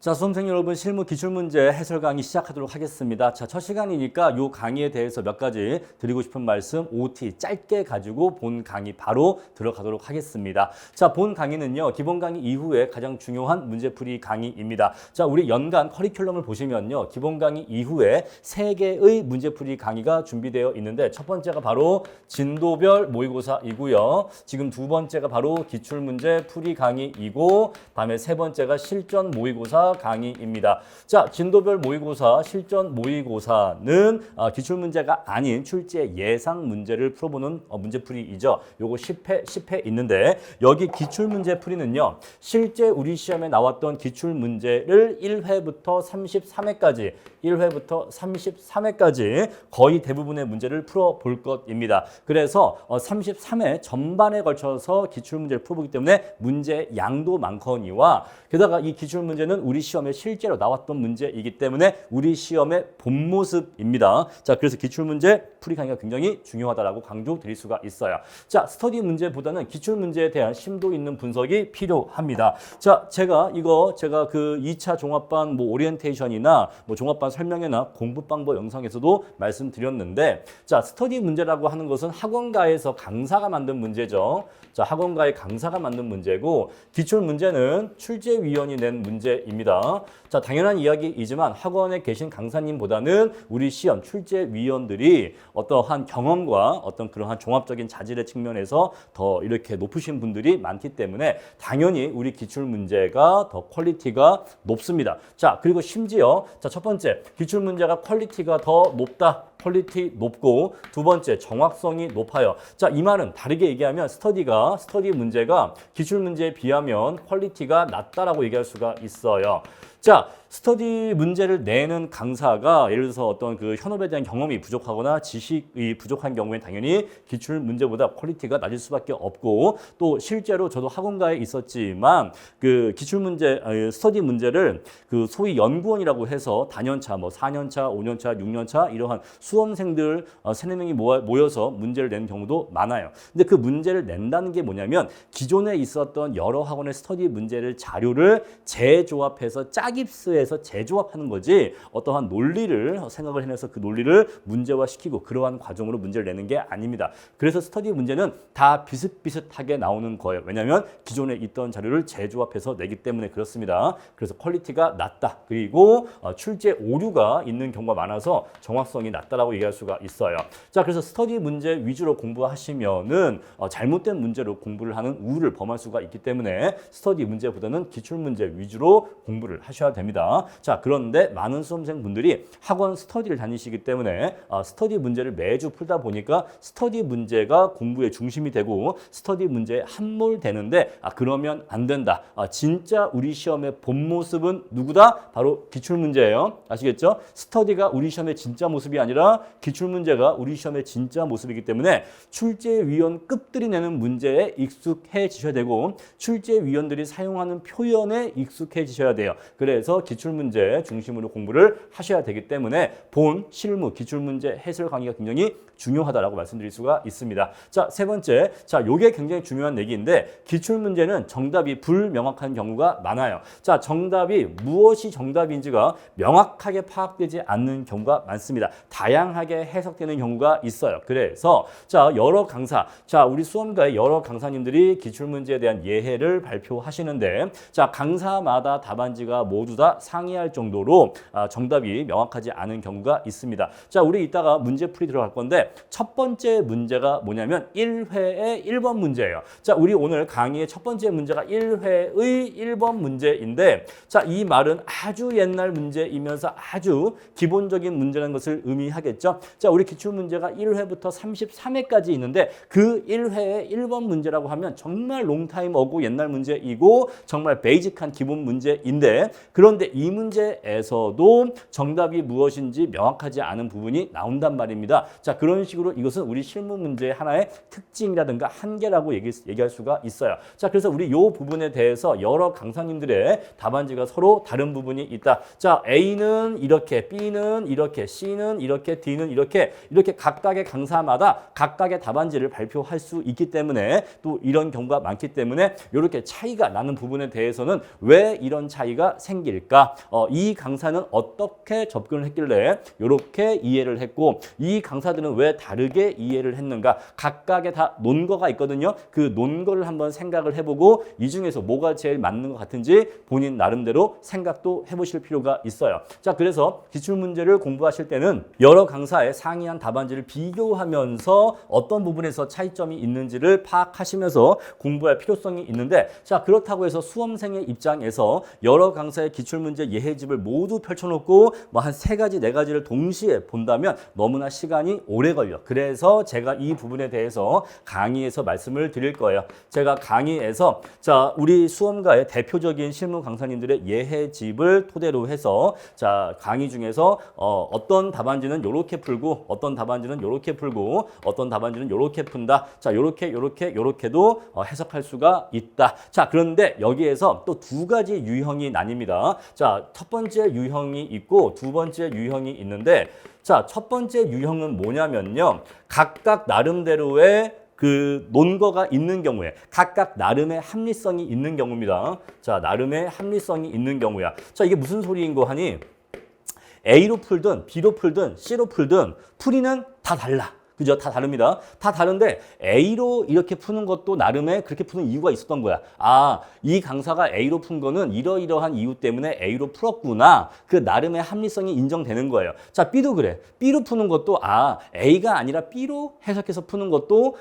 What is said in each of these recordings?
자, 수험생 여러분, 실무 기출문제 해설 강의 시작하도록 하겠습니다. 자, 첫 시간이니까 이 강의에 대해서 몇 가지 드리고 싶은 말씀 OT 짧게 가지고 본 강의 바로 들어가도록 하겠습니다. 자, 본 강의는요, 기본 강의 이후에 가장 중요한 문제풀이 강의입니다. 자, 우리 연간 커리큘럼을 보시면요, 기본 강의 이후에 3개의 문제풀이 강의가 준비되어 있는데 첫 번째가 바로 진도별 모의고사이고요. 지금 두 번째가 바로 기출문제 풀이 강의이고 다음에 세 번째가 실전 모의고사 강의입니다. 자, 진도별 모의고사, 실전 모의고사는 기출문제가 아닌 출제 예상 문제를 풀어보는 문제풀이이죠. 요거 10회 있는데 여기 기출문제 풀이는요. 실제 우리 시험에 나왔던 기출문제를 1회부터 33회까지 거의 대부분의 문제를 풀어볼 것입니다. 그래서 33회 전반에 걸쳐서 기출문제를 풀어보기 때문에 문제 양도 많거니와 게다가 이 기출문제는 우리 시험에 실제로 나왔던 문제이기 때문에 우리 시험의 본 모습입니다. 자, 그래서 기출문제 풀이 강의가 굉장히 중요하다라고 강조드릴 수가 있어요. 자, 스터디 문제보다는 기출문제에 대한 심도 있는 분석이 필요합니다. 자, 제가 그 2차 종합반 오리엔테이션이나 종합반 설명회나 공부 방법 영상에서도 말씀드렸는데, 자, 스터디 문제라고 하는 것은 학원가에서 강사가 만든 문제죠. 자, 학원가의 강사가 만든 문제고 기출 문제는 출제위원이 낸 문제입니다. 자, 당연한 이야기이지만 학원에 계신 강사님보다는 우리 시험 출제위원들이 어떠한 경험과 어떤 그러한 종합적인 자질의 측면에서 더 이렇게 높으신 분들이 많기 때문에 당연히 우리 기출 문제가 더 퀄리티가 높습니다. 자, 그리고 심지어 첫 번째 기출 문제가 퀄리티가 더 높다. 퀄리티 높고 두 번째 정확성이 높아요. 자, 이 말은 다르게 얘기하면 스터디 문제가 기출 문제에 비하면 퀄리티가 낮다라고 얘기할 수가 있어요. 자, 스터디 문제를 내는 강사가 예를 들어서 어떤 그 현업에 대한 경험이 부족하거나 지식이 부족한 경우에 당연히 기출 문제보다 퀄리티가 낮을 수밖에 없고, 또 실제로 저도 학원가에 있었지만 그 기출 문제, 스터디 문제를 그 소위 연구원이라고 해서 단연차, 4년차, 5년차, 6년차 이러한 수험생들 3-4명이 모여서 문제를 내는 경우도 많아요. 근데 그 문제를 낸다는 게 뭐냐면 기존에 있었던 여러 학원의 스터디 문제를 자료를 재조합해서 짝입스해서 재조합하는 거지 어떠한 논리를 생각을 해내서 그 논리를 문제화시키고 그러한 과정으로 문제를 내는 게 아닙니다. 그래서 스터디 문제는 다 비슷비슷하게 나오는 거예요. 왜냐하면 기존에 있던 자료를 재조합해서 내기 때문에 그렇습니다. 그래서 퀄리티가 낮다. 그리고 출제 오류가 있는 경우가 많아서 정확성이 낮다라고 얘기할 수가 있어요. 자, 그래서 스터디 문제 위주로 공부하시면은 잘못된 문제로 공부를 하는 우를 범할 수가 있기 때문에 스터디 문제보다는 기출 문제 위주로 공부를 하셔야 됩니다. 자, 그런데 많은 수험생분들이 학원 스터디를 다니시기 때문에 스터디 문제를 매주 풀다 보니까 스터디 문제가 공부의 중심이 되고 스터디 문제에 함몰되는데 그러면 안 된다. 진짜 우리 시험의 본 모습은 누구다? 바로 기출 문제예요. 아시겠죠? 스터디가 우리 시험의 진짜 모습이 아니라 기출 문제가 우리 시험의 진짜 모습이기 때문에 출제위원급들이 내는 문제에 익숙해지셔야 되고 출제위원들이 사용하는 표현에 익숙해지셔야 돼요. 그래서 기출문제 중심으로 공부를 하셔야 되기 때문에 본, 실무, 기출문제 해설 강의가 굉장히 중요하다라고 말씀드릴 수가 있습니다. 자, 세 번째. 자, 요게 굉장히 중요한 얘기인데 기출문제는 정답이 불명확한 경우가 많아요. 자, 정답이 무엇이 정답인지가 명확하게 파악되지 않는 경우가 많습니다. 다양하게 해석되는 경우가 있어요. 그래서 자, 우리 수험가의 여러 강사님들이 기출문제에 대한 예해를 발표하시는데 자, 강사마다 답안지가 모두 다 상이할 정도로 정답이 명확하지 않은 경우가 있습니다. 자, 우리 이따가 문제풀이 들어갈 건데 첫 번째 문제가 뭐냐면 1회의 1번 문제예요. 자, 우리 오늘 강의의 첫 번째 문제가 1회의 1번 문제인데 자, 이 말은 아주 옛날 문제이면서 아주 기본적인 문제라는 것을 의미하겠죠. 자, 우리 기출문제가 1회부터 33회까지 있는데 그 1회의 1번 문제라고 하면 정말 롱타임 어고 옛날 문제이고 정말 베이직한 기본 문제인데 그런데 이 문제에서도 정답이 무엇인지 명확하지 않은 부분이 나온단 말입니다. 자, 그런 식으로 이것은 우리 실무 문제의 하나의 특징이라든가 한계라고 얘기할 수가 있어요. 자, 그래서 우리 이 부분에 대해서 여러 강사님들의 답안지가 서로 다른 부분이 있다. 자, A는 이렇게, B는 이렇게, C는 이렇게, D는 이렇게 각각의 강사마다 각각의 답안지를 발표할 수 있기 때문에 또 이런 경우가 많기 때문에 이렇게 차이가 나는 부분에 대해서는 왜 이런 차이가 차이가 생길까? 이 강사는 어떻게 접근을 했길래 이렇게 이해를 했고 이 강사들은 왜 다르게 이해를 했는가? 각각의 다 논거가 있거든요. 그 논거를 한번 생각을 해보고 이 중에서 뭐가 제일 맞는 것 같은지 본인 나름대로 생각도 해보실 필요가 있어요. 자, 그래서 기출문제를 공부하실 때는 여러 강사의 상이한 답안지를 비교하면서 어떤 부분에서 차이점이 있는지를 파악하시면서 공부할 필요성이 있는데 자, 그렇다고 해서 수험생의 입장에서 여러 강사의 기출문제 예해집을 모두 펼쳐놓고 뭐 한 3가지, 4가지를 동시에 본다면 너무나 시간이 오래 걸려. 그래서 제가 이 부분에 대해서 강의에서 말씀을 드릴 거예요. 제가 강의에서 자, 우리 수험가의 대표적인 실무 강사님들의 예해집을 토대로 해서 자, 강의 중에서 어떤 답안지는 이렇게 풀고 어떤 답안지는 이렇게 풀고 어떤 답안지는 이렇게 푼다. 자, 요렇게도 해석할 수가 있다. 자, 그런데 여기에서 또 2가지 유형이 나뉩니다. 자, 첫 번째 유형이 있고 두 번째 유형이 있는데 자, 첫 번째 유형은 뭐냐면요. 각각 나름대로의 그 논거가 있는 경우에 각각 나름의 합리성이 있는 경우입니다. 자, 나름의 합리성이 있는 경우야. 자, 이게 무슨 소리인 거 하니? A로 풀든 B로 풀든 C로 풀든 풀이는 다 달라. 그죠? 다 다릅니다. 다 다른데 A로 이렇게 푸는 것도 나름의 그렇게 푸는 이유가 있었던 거야. 아, 이 강사가 A로 푼 거는 이러이러한 이유 때문에 A로 풀었구나. 그 나름의 합리성이 인정되는 거예요. 자, B도 그래. B로 푸는 것도 A가 아니라 B로 해석해서 푸는 것도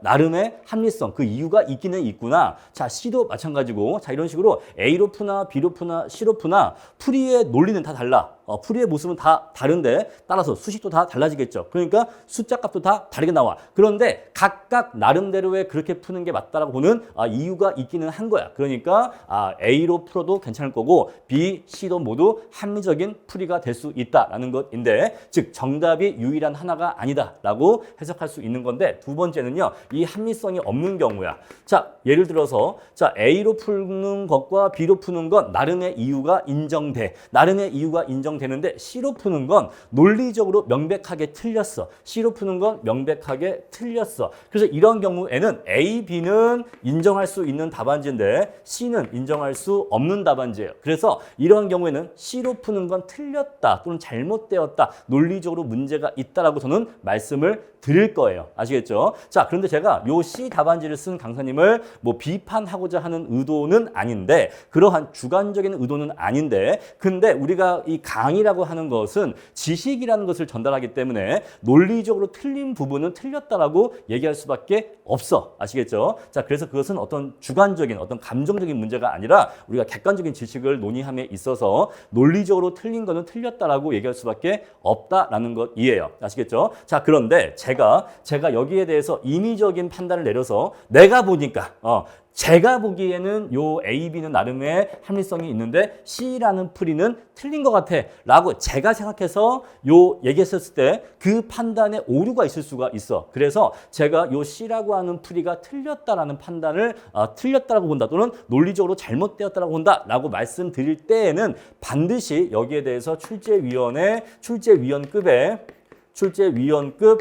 나름의 합리성, 그 이유가 있기는 있구나. 자, C도 마찬가지고. 자, 이런 식으로 A로 푸나 B로 푸나 C로 푸나 풀이의 논리는 다 달라. 풀이의 모습은 다 다른데 따라서 수식도 다 달라지겠죠. 그러니까 숫자 값도 다 다르게 나와. 그런데 각각 나름대로의 그렇게 푸는 게 맞다라고 보는 이유가 있기는 한 거야. 그러니까 A로 풀어도 괜찮을 거고 B, C도 모두 합리적인 풀이가 될 수 있다라는 것인데 즉 정답이 유일한 하나가 아니다라고 해석할 수 있는 건데 두 번째는요. 이 합리성이 없는 경우야. 자, 예를 들어서 자, A로 푸는 것과 B로 푸는 건 나름의 이유가 인정돼. 나름의 이유가 인정되는데 C로 푸는 건 논리적으로 명백하게 틀렸어. C로 푸는 건 명백하게 틀렸어. 그래서 이런 경우에는 A, B는 인정할 수 있는 답안지인데 C는 인정할 수 없는 답안지예요. 그래서 이런 경우에는 C로 푸는 건 틀렸다 또는 잘못되었다. 논리적으로 문제가 있다라고 저는 말씀을 드릴 거예요. 아시겠죠? 자, 그런데 제가 요 C 답안지를 쓴 강사님을 뭐 비판하고자 하는 의도는 아닌데 그러한 주관적인 의도는 아닌데 근데 우리가 이 강의라고 하는 것은 지식이라는 것을 전달하기 때문에 논리적으로 틀린 부분은 틀렸다라고 얘기할 수밖에 없어. 아시겠죠? 자, 그래서 그것은 어떤 주관적인 어떤 감정적인 문제가 아니라 우리가 객관적인 지식을 논의함에 있어서 논리적으로 틀린 거는 틀렸다라고 얘기할 수밖에 없다라는 것이에요. 아시겠죠? 자, 그런데 제가 여기에 대해서 인위적인 판단을 내려서 내가 보니까 제가 보기에는 요 A, B는 나름의 합리성이 있는데 C라는 풀이는 틀린 것 같아 라고 제가 생각해서 요 얘기했었을 때 그 판단에 오류가 있을 수가 있어. 그래서 제가 요 C라고 하는 풀이가 틀렸다라는 판단을 틀렸다라고 본다 또는 논리적으로 잘못되었다라고 본다 라고 말씀드릴 때에는 반드시 여기에 대해서 출제위원급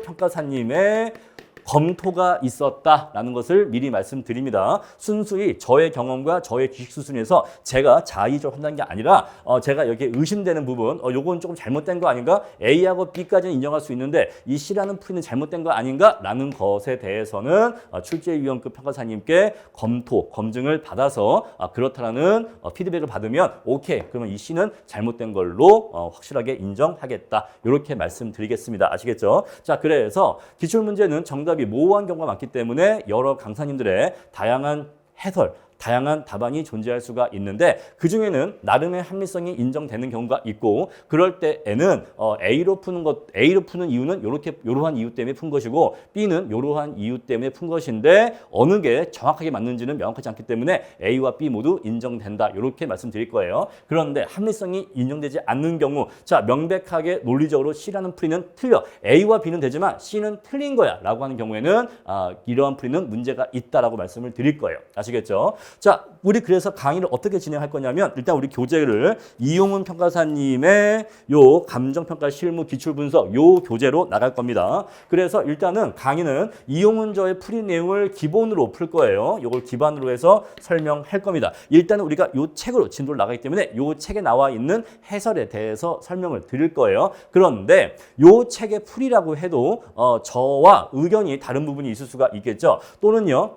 평가사님의 검토가 있었다라는 것을 미리 말씀드립니다. 순수히 저의 경험과 저의 지식 수준에서 제가 자의적으로 판단한 게 아니라 제가 여기에 의심되는 부분 요건 조금 잘못된 거 아닌가? A하고 B까지는 인정할 수 있는데 이 C라는 풀이는 잘못된 거 아닌가? 라는 것에 대해서는 출제위원급 평가사님께 검증을 받아서 그렇다라는 피드백을 받으면 오케이. 그러면 이 C는 잘못된 걸로 확실하게 인정하겠다. 이렇게 말씀드리겠습니다. 아시겠죠? 자, 그래서 기출문제는 정답이 모호한 경우가 많기 때문에 여러 강사님들의 다양한 해설, 다양한 답안이 존재할 수가 있는데 그중에는 나름의 합리성이 인정되는 경우가 있고 그럴 때에는 A로 푸는 이유는 요러한 이유 때문에 푼 것이고 B는 요러한 이유 때문에 푼 것인데 어느 게 정확하게 맞는지는 명확하지 않기 때문에 A와 B 모두 인정된다. 이렇게 말씀드릴 거예요. 그런데 합리성이 인정되지 않는 경우 자, 명백하게 논리적으로 C라는 풀이는 틀려. A와 B는 되지만 C는 틀린 거야 라고 하는 경우에는 이러한 풀이는 문제가 있다라고 말씀을 드릴 거예요. 아시겠죠? 자, 우리 그래서 강의를 어떻게 진행할 거냐면 일단 우리 교재를 이용훈 평가사님의 요 감정평가 실무 기출분석 요 교재로 나갈 겁니다. 그래서 일단은 강의는 이용훈 저의 풀이 내용을 기본으로 풀 거예요. 요걸 기반으로 해서 설명할 겁니다. 일단은 우리가 요 책으로 진도를 나가기 때문에 요 책에 나와 있는 해설에 대해서 설명을 드릴 거예요. 그런데 요 책의 풀이라고 해도 저와 의견이 다른 부분이 있을 수가 있겠죠. 또는요.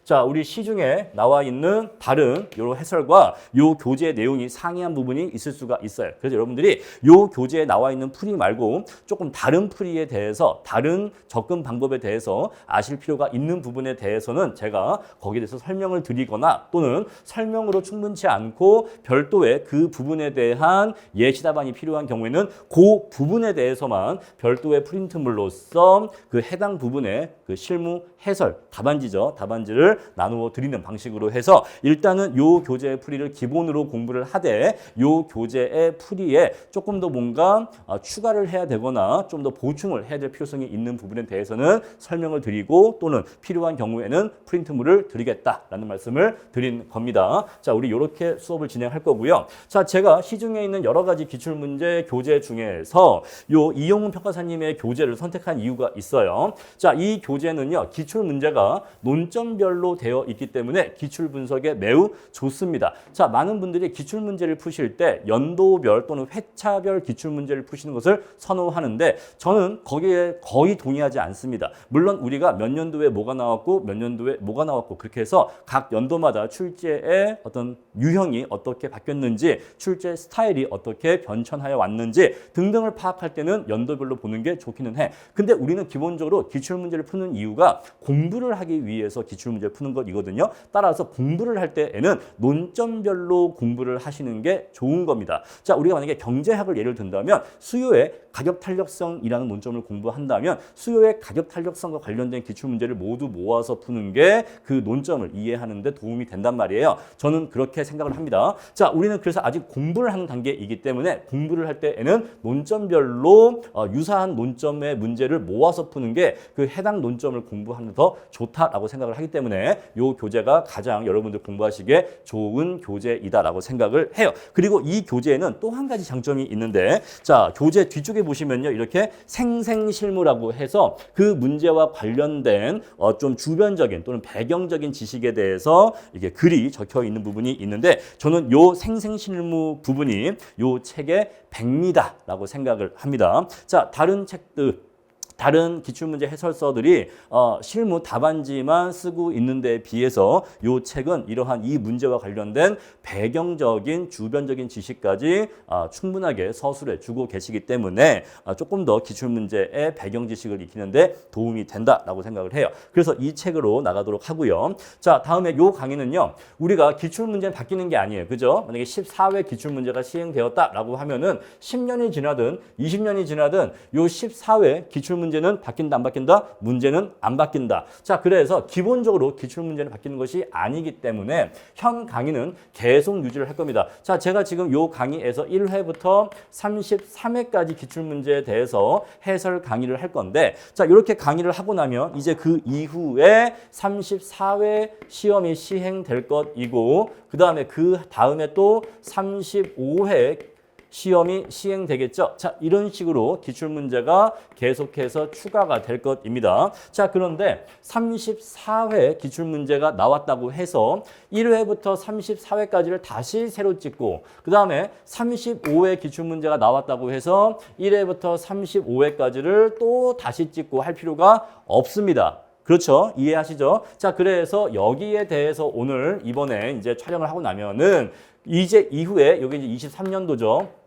자, 우리 시중에 나와 있는 다른 요 해설과 요 교재의 내용이 상이한 부분이 있을 수가 있어요. 그래서 여러분들이 요 교재에 나와 있는 풀이 말고 조금 다른 풀이에 대해서 다른 접근 방법에 대해서 아실 필요가 있는 부분에 대해서는 제가 거기에 대해서 설명을 드리거나 또는 설명으로 충분치 않고 별도의 그 부분에 대한 예시 답안이 필요한 경우에는 그 부분에 대해서만 별도의 프린트물로써 그 해당 부분의 그 실무 해설 답안지죠. 답안지를 나누어 드리는 방식으로 해서 일단은 요 교재의 풀이를 기본으로 공부를 하되 요 교재의 풀이에 조금 더 뭔가 추가를 해야 되거나 좀 더 보충을 해야 될 필요성이 있는 부분에 대해서는 설명을 드리고 또는 필요한 경우에는 프린트물을 드리겠다라는 말씀을 드린 겁니다. 자, 우리 이렇게 수업을 진행할 거고요. 자, 제가 시중에 있는 여러 가지 기출문제 교재 중에서 요 이용훈 평가사님의 교재를 선택한 이유가 있어요. 자, 이 교재는요. 기출 문제가 논점별로 되어 있기 때문에 기출 분석에 매우 좋습니다. 자, 많은 분들이 기출 문제를 푸실 때 연도별 또는 회차별 기출 문제를 푸시는 것을 선호하는데 저는 거기에 거의 동의하지 않습니다. 물론 우리가 몇 년도에 뭐가 나왔고 몇 년도에 뭐가 나왔고 그렇게 해서 각 연도마다 출제의 어떤 유형이 어떻게 바뀌었는지 출제 스타일이 어떻게 변천하여 왔는지 등등을 파악할 때는 연도별로 보는 게 좋기는 해. 근데 우리는 기본적으로 기출 문제를 푸는 이유가 공부를 하기 위해서 기출문제를 푸는 것이거든요. 따라서 공부를 할 때에는 논점별로 공부를 하시는 게 좋은 겁니다. 자, 우리가 만약에 경제학을 예를 든다면 수요의 가격 탄력성이라는 논점을 공부한다면 수요의 가격 탄력성과 관련된 기출문제를 모두 모아서 푸는 게 그 논점을 이해하는 데 도움이 된단 말이에요. 저는 그렇게 생각을 합니다. 자, 우리는 그래서 아직 공부를 하는 단계이기 때문에 공부를 할 때에는 논점별로 유사한 논점의 문제를 모아서 푸는 게 그 해당 논점을 공부하는 더 좋다라고 생각을 하기 때문에 이 교재가 가장 여러분들 공부하시기에 좋은 교재이다라고 생각을 해요. 그리고 이 교재에는 또 한 가지 장점이 있는데 자, 교재 뒤쪽에 보시면요. 이렇게 생생실무라고 해서 그 문제와 관련된 좀 주변적인 또는 배경적인 지식에 대해서 이게 글이 적혀 있는 부분이 있는데 저는 요 생생실무 부분이 요 책의 백미다라고 생각을 합니다. 자, 다른 기출문제 해설서들이 실무 답안지만 쓰고 있는 데 비해서 이 책은 이러한 이 문제와 관련된 배경적인 주변적인 지식까지 충분하게 서술해 주고 계시기 때문에 조금 더 기출문제의 배경 지식을 익히는 데 도움이 된다라고 생각을 해요. 그래서 이 책으로 나가도록 하고요. 자, 다음에 요 강의는요. 우리가 기출문제는 바뀌는 게 아니에요. 그죠? 만약에 14회 기출문제가 시행되었다라고 하면은 10년이 지나든 20년이 지나든 요 14회 기출문제는 바뀐다 안 바뀐다? 문제는 안 바뀐다. 자, 그래서 기본적으로 기출문제는 바뀌는 것이 아니기 때문에 현 강의는 계속 유지를 할 겁니다. 자, 제가 지금 요 강의에서 1회부터 33회까지 기출문제에 대해서 해설 강의를 할 건데 자, 이렇게 강의를 하고 나면 이제 그 이후에 34회 시험이 시행될 것이고 그 다음에 또 35회 시험이 시행되겠죠. 자, 이런 식으로 기출문제가 계속해서 추가가 될 것입니다. 자, 그런데 34회 기출문제가 나왔다고 해서 1회부터 34회까지를 다시 새로 찍고 그 다음에 35회 기출문제가 나왔다고 해서 1회부터 35회까지를 또 다시 찍고 할 필요가 없습니다. 그렇죠? 이해하시죠? 자, 그래서 여기에 대해서 오늘 이번에 이제 촬영을 하고 나면은 이제 이후에 여기 이제 23년도죠.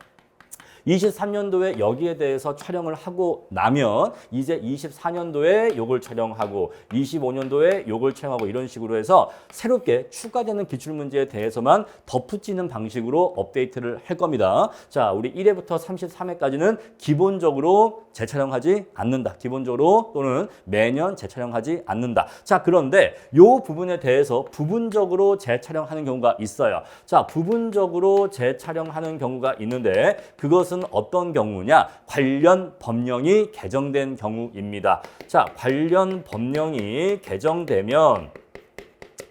23년도에 여기에 대해서 촬영을 하고 나면 이제 24년도에 요걸 촬영하고 25년도에 요걸 촬영하고 이런 식으로 해서 새롭게 추가되는 기출문제에 대해서만 덧붙이는 방식으로 업데이트를 할 겁니다. 자, 우리 1회부터 33회까지는 기본적으로 재촬영하지 않는다. 기본적으로 또는 매년 재촬영하지 않는다. 자, 그런데 요 부분에 대해서 부분적으로 재촬영하는 경우가 있어요. 자, 부분적으로 재촬영하는 경우가 있는데 그것은 어떤 경우냐? 관련 법령이 개정된 경우입니다. 자, 관련 법령이 개정되면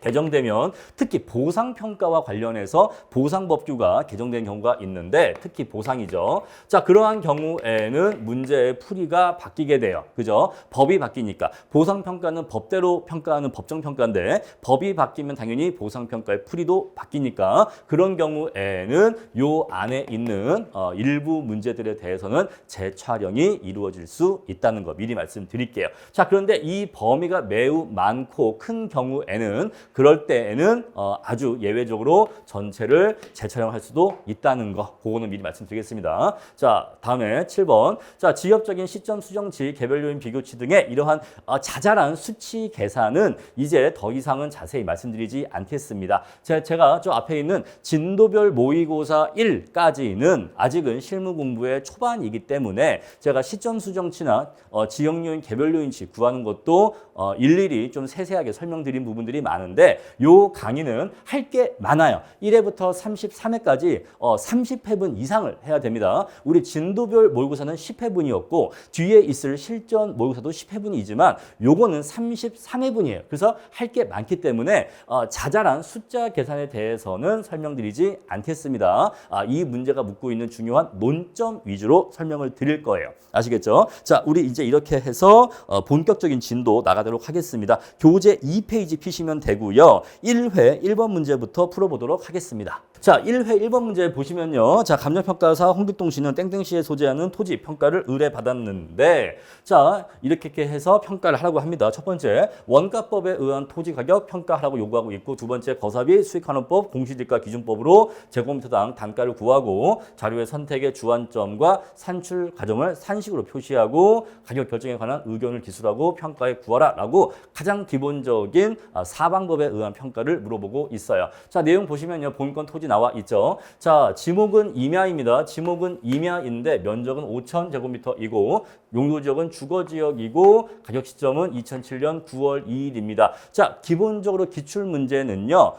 개정되면 특히 보상평가와 관련해서 보상법규가 개정된 경우가 있는데 특히 보상이죠. 자, 그러한 경우에는 문제의 풀이가 바뀌게 돼요. 그죠? 법이 바뀌니까. 보상평가는 법대로 평가하는 법정평가인데 법이 바뀌면 당연히 보상평가의 풀이도 바뀌니까 그런 경우에는 요 안에 있는 일부 문제들에 대해서는 재촬영이 이루어질 수 있다는 거 미리 말씀드릴게요. 자, 그런데 이 범위가 매우 많고 큰 경우에는 그럴 때에는 아주 예외적으로 전체를 재촬영할 수도 있다는 거, 그거는 미리 말씀드리겠습니다. 자, 다음에 7번. 자, 지역적인 시점 수정치, 개별 요인 비교치 등의 이러한 자잘한 수치 계산은 이제 더 이상은 자세히 말씀드리지 않겠습니다. 제가 저 앞에 있는 진도별 모의고사 1까지는 아직은 실무 공부의 초반이기 때문에 제가 시점 수정치나 지역 요인, 개별 요인치 구하는 것도 일일이 좀 세세하게 설명드린 부분들이 많은데 요 강의는 할 게 많아요. 1회부터 33회까지 30회분 이상을 해야 됩니다. 우리 진도별 모의고사는 10회분이었고 뒤에 있을 실전 모의고사도 10회분이지만 요거는 33회분이에요. 그래서 할 게 많기 때문에 자잘한 숫자 계산에 대해서는 설명드리지 않겠습니다. 이 문제가 묻고 있는 중요한 논점 위주로 설명을 드릴 거예요. 아시겠죠? 자, 우리 이제 이렇게 해서 본격적인 진도 나가도록 하겠습니다. 교재 2페이지 피시면 되고요. 1회 1번 문제부터 풀어보도록 하겠습니다. 자, 1회 1번 문제 보시면요. 자, 감정평가사 홍득동 씨는 땡땡시에 소재하는 토지 평가를 의뢰받았는데 자, 이렇게 해서 평가를 하라고 합니다. 첫 번째, 원가법에 의한 토지 가격 평가하라고 요구하고 있고 두 번째, 거사비 수익환원법 공시지가 기준법으로 제곱미터당 단가를 구하고 자료의 선택의 주안점과 산출 과정을 산식으로 표시하고 가격 결정에 관한 의견을 기술하고 평가에 구하라 라고 가장 기본적인 사방법에 의한 평가를 물어보고 있어요. 자, 내용 보시면요. 본건 토지 나와 있죠. 자, 지목은 임야입니다. 지목은 임야인데 면적은 5,000제곱미터이고 용도지역은 주거지역이고 가격 시점은 2007년 9월 2일입니다. 자, 기본적으로 기출문제는요.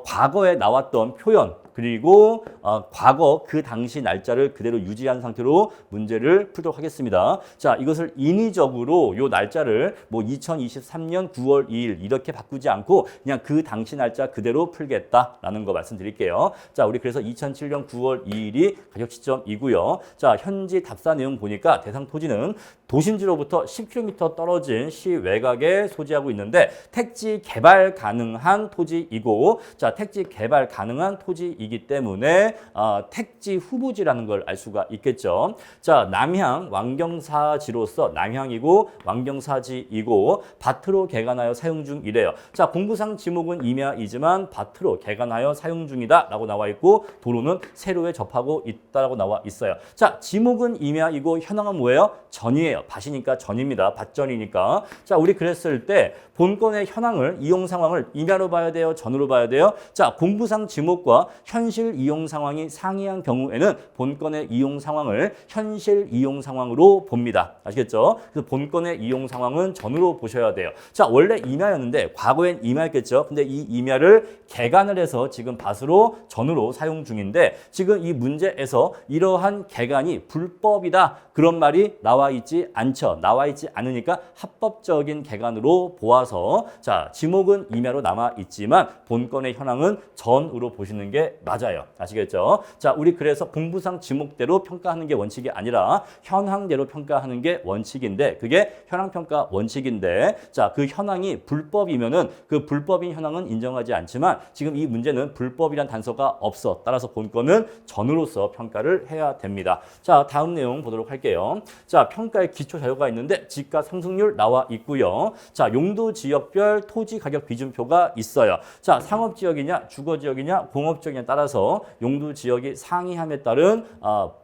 과거에 나왔던 표현 그리고 과거 그 당시 날짜를 그대로 유지한 상태로 문제를 풀도록 하겠습니다. 자, 이것을 인위적으로 요 날짜를 뭐 2023년 9월 2일 이렇게 바꾸지 않고 그냥 그 당시 날짜 그대로 풀겠다라는 거 말씀드릴게요. 자, 우리 그래서 2007년 9월 2일이 가격 시점이고요. 자, 현지 답사 내용 보니까 대상 토지는 도심지로부터 10km 떨어진 시 외곽에 소지하고 있는데 택지 개발 가능한 토지이고 자, 택지 개발 가능한 토지이기 때문에 택지 후보지라는 걸 알 수가 있겠죠. 자, 남향 왕경사지로서 남향이고 왕경사지이고 밭으로 개간하여 사용 중이래요. 자, 공부상 지목은 임야이지만 밭으로 개간하여 사용 중이다 라고 나와 있고 도로는 세로에 접하고 있다라고 나와 있어요. 자, 지목은 임야이고 현황은 뭐예요? 전이에요. 밭이니까 전입니다. 밭전이니까. 자, 우리 그랬을 때 본건의 현황을 이용 상황을 임야로 봐야 돼요? 전으로 봐야 돼요? 자, 공부상 지목과 현실 이용 상황이 상이한 경우에는 본건의 이용 상황을 현실 이용 상황으로 봅니다. 아시겠죠? 그래서 본건의 이용 상황은 전으로 보셔야 돼요. 자, 원래 임야였는데 과거엔 임야였겠죠? 근데 이 임야를 개간을 해서 지금 밭으로 전으로 사용 중인데 지금 이 문제에서 이러한 개간이 불법이다. 그런 말이 나와 있지 않죠. 나와 있지 않으니까 합법적인 개간으로 보아서 자, 지목은 임야로 남아 있지만 본건의 현황은 전으로 보시는 게 맞아요. 아시겠죠? 자, 우리 그래서 공부상 지목대로 평가하는 게 원칙이 아니라 현황대로 평가하는 게 원칙인데 그게 현황평가 원칙인데 자, 그 현황이 불법이면은 그 불법인 현황은 인정하지 않지만 지금 이 문제는 불법이란 단서가 없어. 따라서 본건은 전으로서 평가를 해야 됩니다. 자, 다음 내용 보도록 할게요. 자, 평가의 기초 자료가 있는데 지가 상승률 나와 있고요. 자, 용도 지역별 토지 가격 비준표가 있어요. 자, 상업 지역이냐, 주거 지역이냐, 공업 지역이냐 따라서 용도 지역이 상이함에 따른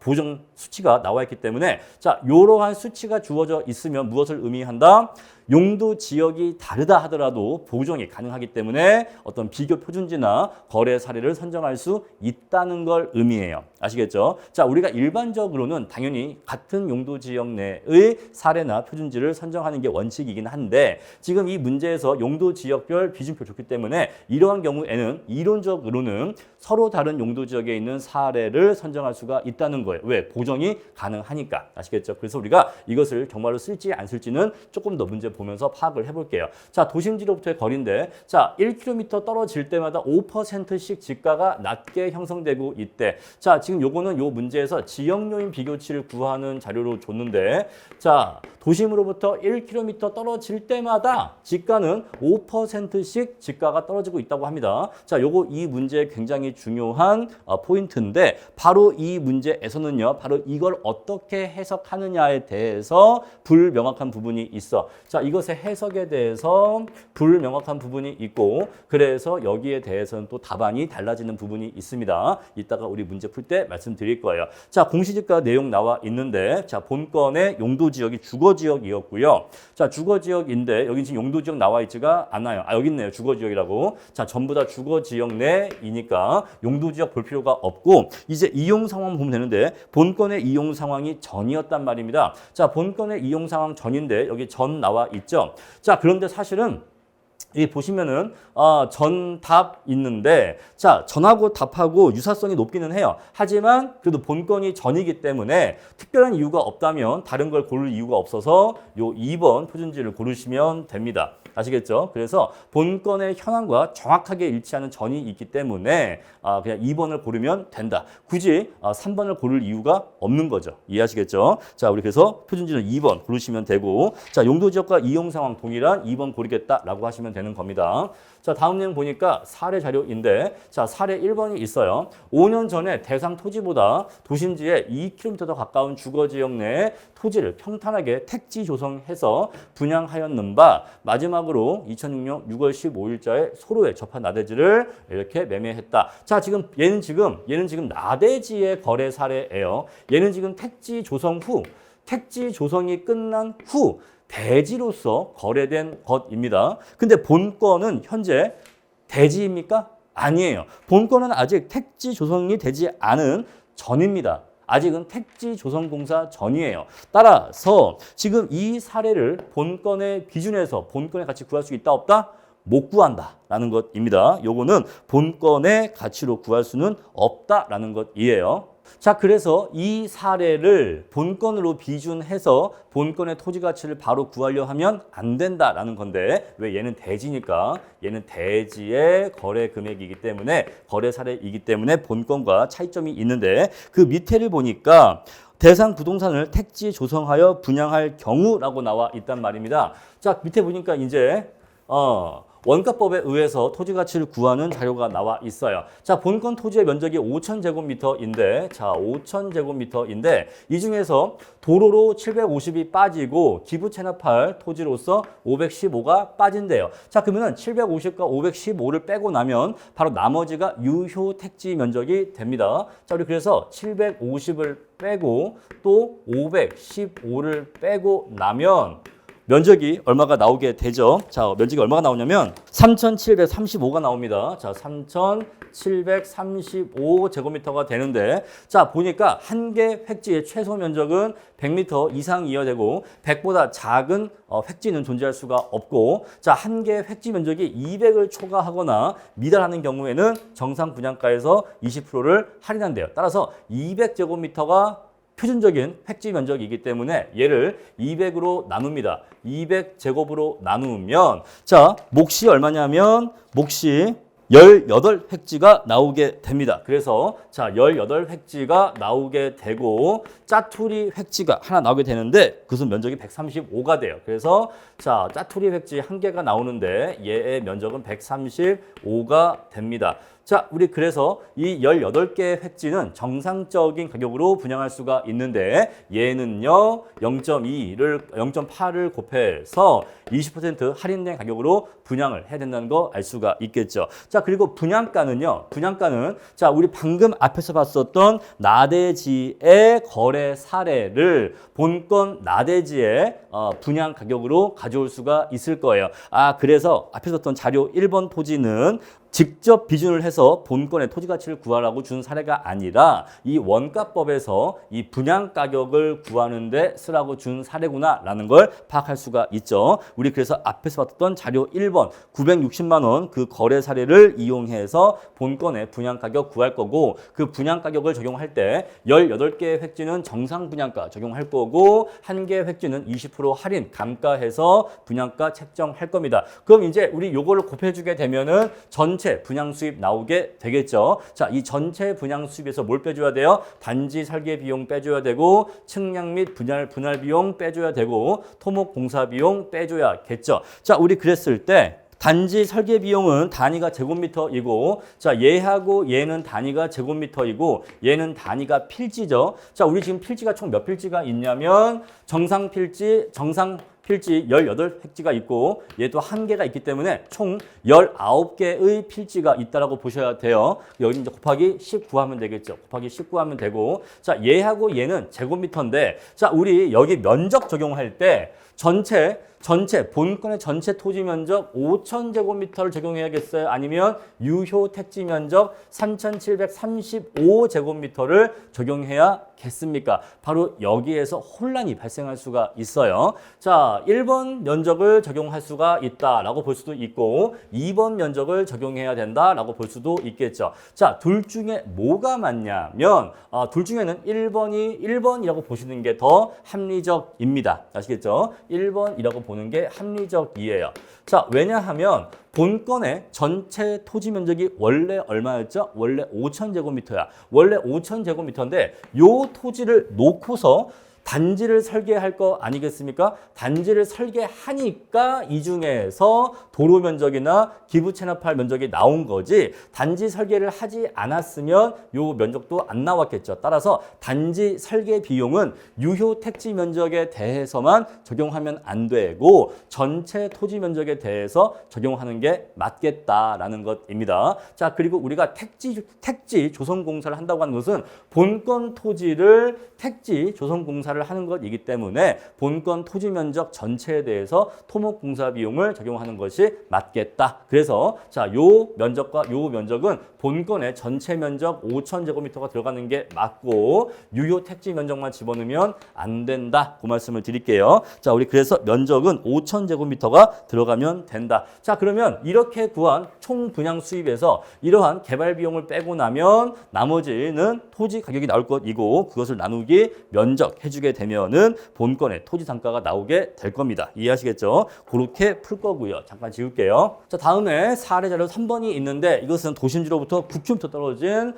보정 수치가 나와 있기 때문에 자, 이러한 수치가 주어져 있으면 무엇을 의미한다? 용도 지역이 다르다 하더라도 보정이 가능하기 때문에 어떤 비교 표준지나 거래 사례를 선정할 수 있다는 걸 의미해요. 아시겠죠? 자, 우리가 일반적으로는 당연히 같은 용도 지역 내의 사례나 표준지를 선정하는 게 원칙이긴 한데 지금 이 문제에서 용도 지역별 비준표 줬기 때문에 이러한 경우에는 이론적으로는 서로 다른 용도 지역에 있는 사례를 선정할 수가 있다는 거예요. 왜? 보정이 가능하니까. 아시겠죠? 그래서 우리가 이것을 정말로 쓸지 안 쓸지는 조금 더 문제 문제 보면서 파악을 해볼게요. 자, 도심지로부터의 거리인데, 자, 1km 떨어질 때마다 5%씩 지가가 낮게 형성되고 있대. 자, 지금 요거는 요 문제에서 지역요인 비교치를 구하는 자료로 줬는데, 자, 도심으로부터 1km 떨어질 때마다 지가는 5%씩 지가가 떨어지고 있다고 합니다. 자, 요거 이 문제 굉장히 중요한 포인트인데, 바로 이 문제에서는요, 바로 이걸 어떻게 해석하느냐에 대해서 불명확한 부분이 있어. 자, 이것의 해석에 대해서 불명확한 부분이 있고, 그래서 여기에 대해서는 또 답안이 달라지는 부분이 있습니다. 이따가 우리 문제 풀 때 말씀드릴 거예요. 자, 공시지가 내용 나와 있는데, 자, 본건의 용도 지역이 주거 지역이었고요. 자, 주거 지역인데 여기 지금 용도 지역 나와 있지가 않아요. 아, 여기 있네요. 주거 지역이라고. 자, 전부 다 주거 지역 내이니까 용도 지역 볼 필요가 없고, 이제 이용 상황 보면 되는데, 본건의 이용 상황이 전이었단 말입니다. 자, 본건의 이용 상황 전인데 여기 전 나와 있죠. 자, 그런데 사실은 이 보시면은 전답 있는데, 자, 전하고 답하고 유사성이 높기는 해요. 하지만 그래도 본건이 전이기 때문에 특별한 이유가 없다면 다른 걸 고를 이유가 없어서 요 2번 표준지를 고르시면 됩니다. 아시겠죠? 그래서 본건의 현황과 정확하게 일치하는 전이 있기 때문에 그냥 2번을 고르면 된다. 굳이 3번을 고를 이유가 없는 거죠. 이해하시겠죠? 자, 우리 그래서 표준지는 2번 고르시면 되고, 자, 용도 지역과 이용 상황 동일한 2번 고르겠다라고 하시면 되는 겁니다. 자, 다음 내용 보니까 사례 자료인데, 자, 사례 1번이 있어요. 5년 전에 대상 토지보다 도심지에 2km 더 가까운 주거지역 내 토지를 평탄하게 택지 조성해서 분양하였는 바, 마지막으로 2006년 6월 15일자에 소로에 접한 나대지를 이렇게 매매했다. 자, 지금 얘는 지금 나대지의 거래 사례예요. 얘는 지금 택지 조성 후, 택지 조성이 끝난 후 대지로서 거래된 것입니다. 근데 본건은 현재 대지입니까? 아니에요. 본건은 아직 택지 조성이 되지 않은 전입니다. 아직은 택지 조성공사 전이에요. 따라서 지금 이 사례를 본건의 기준에서 본건의 가치 구할 수 있다 없다? 못 구한다라는 것입니다. 요거는 본건의 가치로 구할 수는 없다라는 것이에요. 자, 그래서 이 사례를 본건으로 비준해서 본건의 토지 가치를 바로 구하려 하면 안 된다라는 건데, 왜? 얘는 대지니까, 얘는 대지의 거래 금액이기 때문에, 거래 사례이기 때문에 본건과 차이점이 있는데, 그 밑에를 보니까 대상 부동산을 택지 조성하여 분양할 경우라고 나와 있단 말입니다. 자, 밑에 보니까 이제 원가법에 의해서 토지 가치를 구하는 자료가 나와 있어요. 자, 본건 토지의 면적이 5,000제곱미터인데, 자, 5,000제곱미터인데, 이 중에서 도로로 750이 빠지고 기부 체납할 토지로서 515가 빠진대요. 자, 그러면은 750과 515를 빼고 나면 바로 나머지가 유효 택지 면적이 됩니다. 자, 우리 그래서 750을 빼고 또 515를 빼고 나면 면적이 얼마가 나오게 되죠? 자, 면적이 얼마가 나오냐면 3,735가 나옵니다. 자, 3,735제곱미터가 되는데, 자, 보니까 한 개 획지의 최소 면적은 100m 이상이어야 되고 100보다 작은 획지는 존재할 수가 없고, 자, 한 개 획지 면적이 200을 초과하거나 미달하는 경우에는 정상 분양가에서 20%를 할인한대요. 따라서 200제곱미터가 표준적인 획지 면적이기 때문에 얘를 200으로 나눕니다. 200제곱으로 나누면, 자, 몫이 얼마냐면 몫이 18획지가 나오게 됩니다. 그래서 자, 18획지가 나오게 되고 짜투리 획지가 하나 나오게 되는데 그것은 면적이 135가 돼요. 그래서 자, 짜투리 획지 한 개가 나오는데 얘의 면적은 135가 됩니다. 자, 우리 그래서 이 18개의 획지는 정상적인 가격으로 분양할 수가 있는데, 얘는요 0.8을 곱해서 20% 할인된 가격으로 분양을 해야 된다는 거 알 수가 있겠죠. 자, 그리고 분양가는요, 분양가는 자, 우리 방금 앞에서 봤었던 나대지의 거래 사례를 본건 나대지의 분양 가격으로 가져올 수가 있을 거예요. 아, 그래서 앞에서 봤던 자료 1번 토지는 직접 비준을 해서 본건의 토지 가치를 구하라고 준 사례가 아니라 이 원가법에서 이 분양 가격을 구하는데 쓰라고 준 사례구나라는 걸 파악할 수가 있죠. 우리 그래서 앞에서 봤던 자료 1번 960만 원 그 거래 사례를 이용해서 본건의 분양 가격 구할 거고 그 분양 가격을 적용할 때 18개의 획지는 정상 분양가 적용할 거고 1개 획지는 20% 할인 감가해서 분양가 책정할 겁니다. 그럼 이제 우리 요거를 곱해주게 되면은 전체 분양 수입 나오게 되겠죠. 자, 이 전체 분양 수입에서 뭘 빼줘야 돼요? 단지 설계 비용 빼줘야 되고 측량 및 분할 비용 빼줘야 되고 토목 공사 비용 빼줘야겠죠. 자, 우리 그랬을 때 단지 설계 비용은 단위가 제곱미터이고 자, 얘하고 얘는 단위가 제곱미터이고 얘는 단위가 필지죠. 자, 우리 지금 필지가 총 몇 필지가 있냐면 정상 필지 18획지가 있고 얘도 1개가 있기 때문에 총 19개의 필지가 있다라고 보셔야 돼요. 여기 이제 곱하기 19 하면 되겠죠. 곱하기 19 하면 되고 자, 얘하고 얘는 제곱미터인데 자, 우리 여기 면적 적용할 때 전체 본건의 전체 토지 면적 5,000제곱미터를 적용해야겠어요? 아니면 유효 택지 면적 3,735제곱미터를 적용해야겠습니까? 바로 여기에서 혼란이 발생할 수가 있어요. 자, 1번 면적을 적용할 수가 있다라고 볼 수도 있고 2번 면적을 적용해야 된다라고 볼 수도 있겠죠. 자, 둘 중에 뭐가 맞냐면 둘 중에는 1번이라고 보시는 게 더 합리적입니다. 아시겠죠? 1번이라고 보는 게 합리적이에요. 자, 왜냐하면 본건의 전체 토지 면적이 원래 얼마였죠? 원래 5,000제곱미터야. 원래 5,000제곱미터인데 요 토지를 놓고서 단지를 설계할 거 아니겠습니까? 단지를 설계하니까 이 중에서 도로 면적이나 기부 체납할 면적이 나온 거지 단지 설계를 하지 않았으면 요 면적도 안 나왔겠죠. 따라서 단지 설계 비용은 유효 택지 면적에 대해서만 적용하면 안 되고 전체 토지 면적에 대해서 적용하는 게 맞겠다라는 것입니다. 자, 그리고 우리가 택지 조성 공사를 한다고 하는 것은 본건 토지를 택지 조성 공사를 하는 것이기 때문에 본건 토지 면적 전체에 대해서 토목 공사 비용을 적용하는 것이 맞겠다. 그래서 자, 요 면적과 요 면적은 본건의 전체 면적 5,000제곱미터가 들어가는 게 맞고 유효 택지 면적만 집어넣으면 안 된다. 그 말씀을 드릴게요. 자, 우리 그래서 면적은 5,000제곱미터가 들어가면 된다. 자, 그러면 이렇게 구한 총 분양 수입에서 이러한 개발 비용을 빼고 나면 나머지는 토지 가격이 나올 것이고 그것을 나누기 면적 해주게 되면은 본건의 토지 단가가 나오게 될 겁니다. 이해하시겠죠? 그렇게 풀 거고요. 잠깐 지울게요. 자, 다음에 사례 자료 3번이 있는데 이것은 도심지로부터 9km 떨어진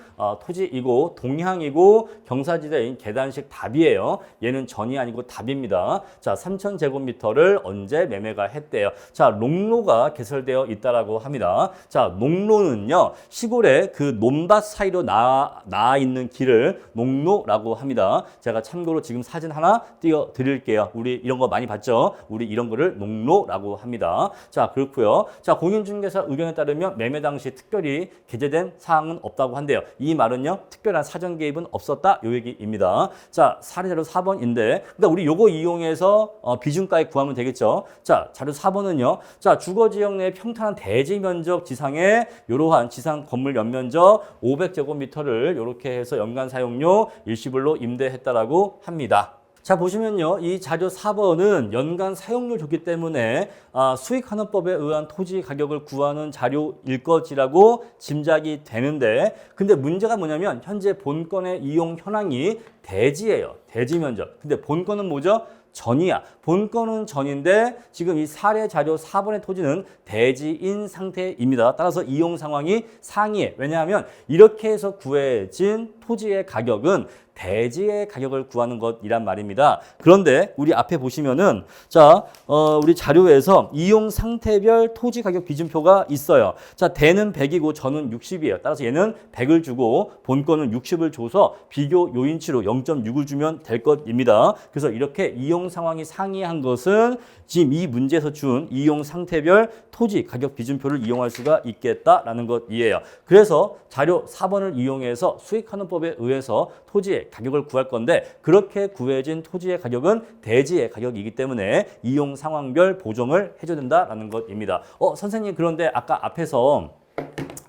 토지이고 동향이고 경사지대인 계단식 답이에요. 얘는 전이 아니고 답입니다. 자, 3,000제곱미터를 언제 매매가 했대요. 자, 농로가 개설되어 있다라고 합니다. 자, 농로는요 시골에 그 논밭 사이로 나아 있는 길을 농로라고 합니다. 제가 참고로 지금 사진 하나 띄워 드릴게요. 우리 이런 거 많이 봤죠? 우리 이런 거를 농로라고 합니다. 자, 그렇고요. 자, 공인중개사 의견에 따르면 매매 당시 특별히 게재된 사항은 없다고 한대요. 이 말은요, 특별한 사전 개입은 없었다. 요 얘기입니다. 자, 사례 자료 4번인데, 그러니까 우리 요거 이용해서 비중가액 구하면 되겠죠. 자, 자료 4번은요. 자, 주거 지역 내 평탄한 대지 면적 지상에 이러한 지상 건물 연면적 500제곱미터를 이렇게 해서 연간 사용료 일시불로 임대했다라고 합니다. 자, 보시면요. 이 자료 4번은 연간 사용료 줬기 때문에 수익환원법에 의한 토지 가격을 구하는 자료일 것이라고 짐작이 되는데 근데 문제가 뭐냐면 현재 본건의 이용 현황이 대지예요. 대지 면적. 근데 본건은 뭐죠? 전이야. 본건은 전인데 지금 이 사례 자료 4번의 토지는 대지인 상태입니다. 따라서 이용 상황이 상이해. 왜냐하면 이렇게 해서 구해진 토지의 가격은 대지의 가격을 구하는 것이란 말입니다. 그런데 우리 앞에 보시면은 자, 우리 자료에서 이용 상태별 토지 가격 기준표가 있어요. 자, 대는 100이고 전은 60이에요. 따라서 얘는 100을 주고 본건은 60을 줘서 비교 요인치로 0.6을 주면 될 것입니다. 그래서 이렇게 이용 상황이 상이한 것은 지금 이 문제에서 준 이용 상태별 토지 가격 기준표를 이용할 수가 있겠다라는 것이에요. 그래서 자료 4번을 이용해서 수익환원법에 의해서 토지의 가격을 구할 건데 그렇게 구해진 토지의 가격은 대지의 가격이기 때문에 이용 상황별 보정을 해줘야 된다라는 것입니다. 선생님 그런데 아까 앞에서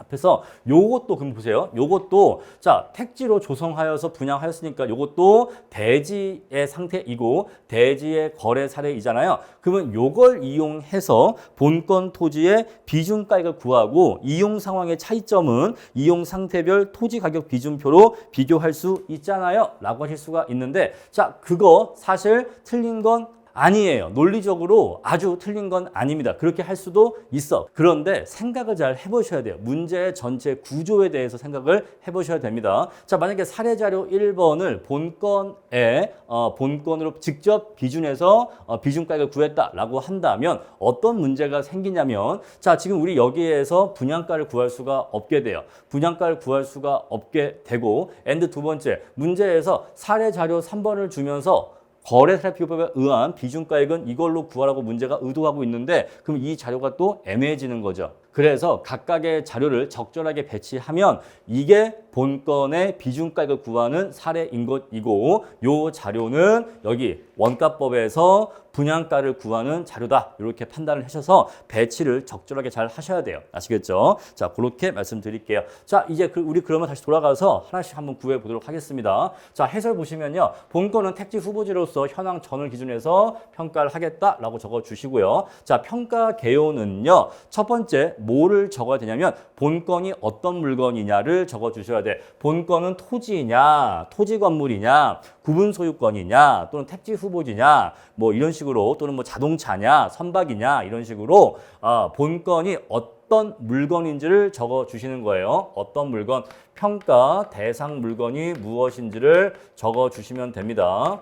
그래서 요것도 그럼 보세요. 요것도 자 택지로 조성하여서 분양하였으니까 요것도 대지의 상태이고 대지의 거래 사례이잖아요. 그러면 요걸 이용해서 본건 토지의 비중가액을 구하고 이용 상황의 차이점은 이용 상태별 토지 가격 비중표로 비교할 수 있잖아요. 라고 하실 수가 있는데 자 그거 사실 틀린 건 아니에요. 논리적으로 아주 틀린 건 아닙니다. 그렇게 할 수도 있어. 그런데 생각을 잘 해보셔야 돼요. 문제의 전체 구조에 대해서 생각을 해보셔야 됩니다. 자, 만약에 사례자료 1번을 본건으로 직접 기준해서 비중가액을 구했다라고 한다면 어떤 문제가 생기냐면 자, 지금 우리 여기에서 분양가를 구할 수가 없게 돼요. 분양가를 구할 수가 없게 되고 and 두 번째, 문제에서 사례자료 3번을 주면서 거래사례비교법에 의한 비중가액은 이걸로 구하라고 문제가 의도하고 있는데 그럼 이 자료가 또 애매해지는 거죠. 그래서 각각의 자료를 적절하게 배치하면 이게 본건의 비중가액을 구하는 사례인 것이고 요 자료는 여기 원가법에서 분양가를 구하는 자료다. 이렇게 판단을 하셔서 배치를 적절하게 잘 하셔야 돼요. 아시겠죠? 자, 그렇게 말씀드릴게요. 자, 이제 우리 그러면 다시 돌아가서 하나씩 한번 구해 보도록 하겠습니다. 자, 해설 보시면요. 본건은 택지 후보지로서 현황 전을 기준해서 평가를 하겠다라고 적어 주시고요. 자, 평가 개요는요. 첫 번째 뭐를 적어야 되냐면 본건이 어떤 물건이냐를 적어 주셔야 돼. 본건은 토지냐, 토지 건물이냐, 구분 소유권이냐, 또는 택지 후보지냐, 뭐 이런 식으로 또는 뭐 자동차냐, 선박이냐 이런 식으로 본건이 어떤 물건인지를 적어 주시는 거예요. 어떤 물건, 평가 대상 물건이 무엇인지를 적어 주시면 됩니다.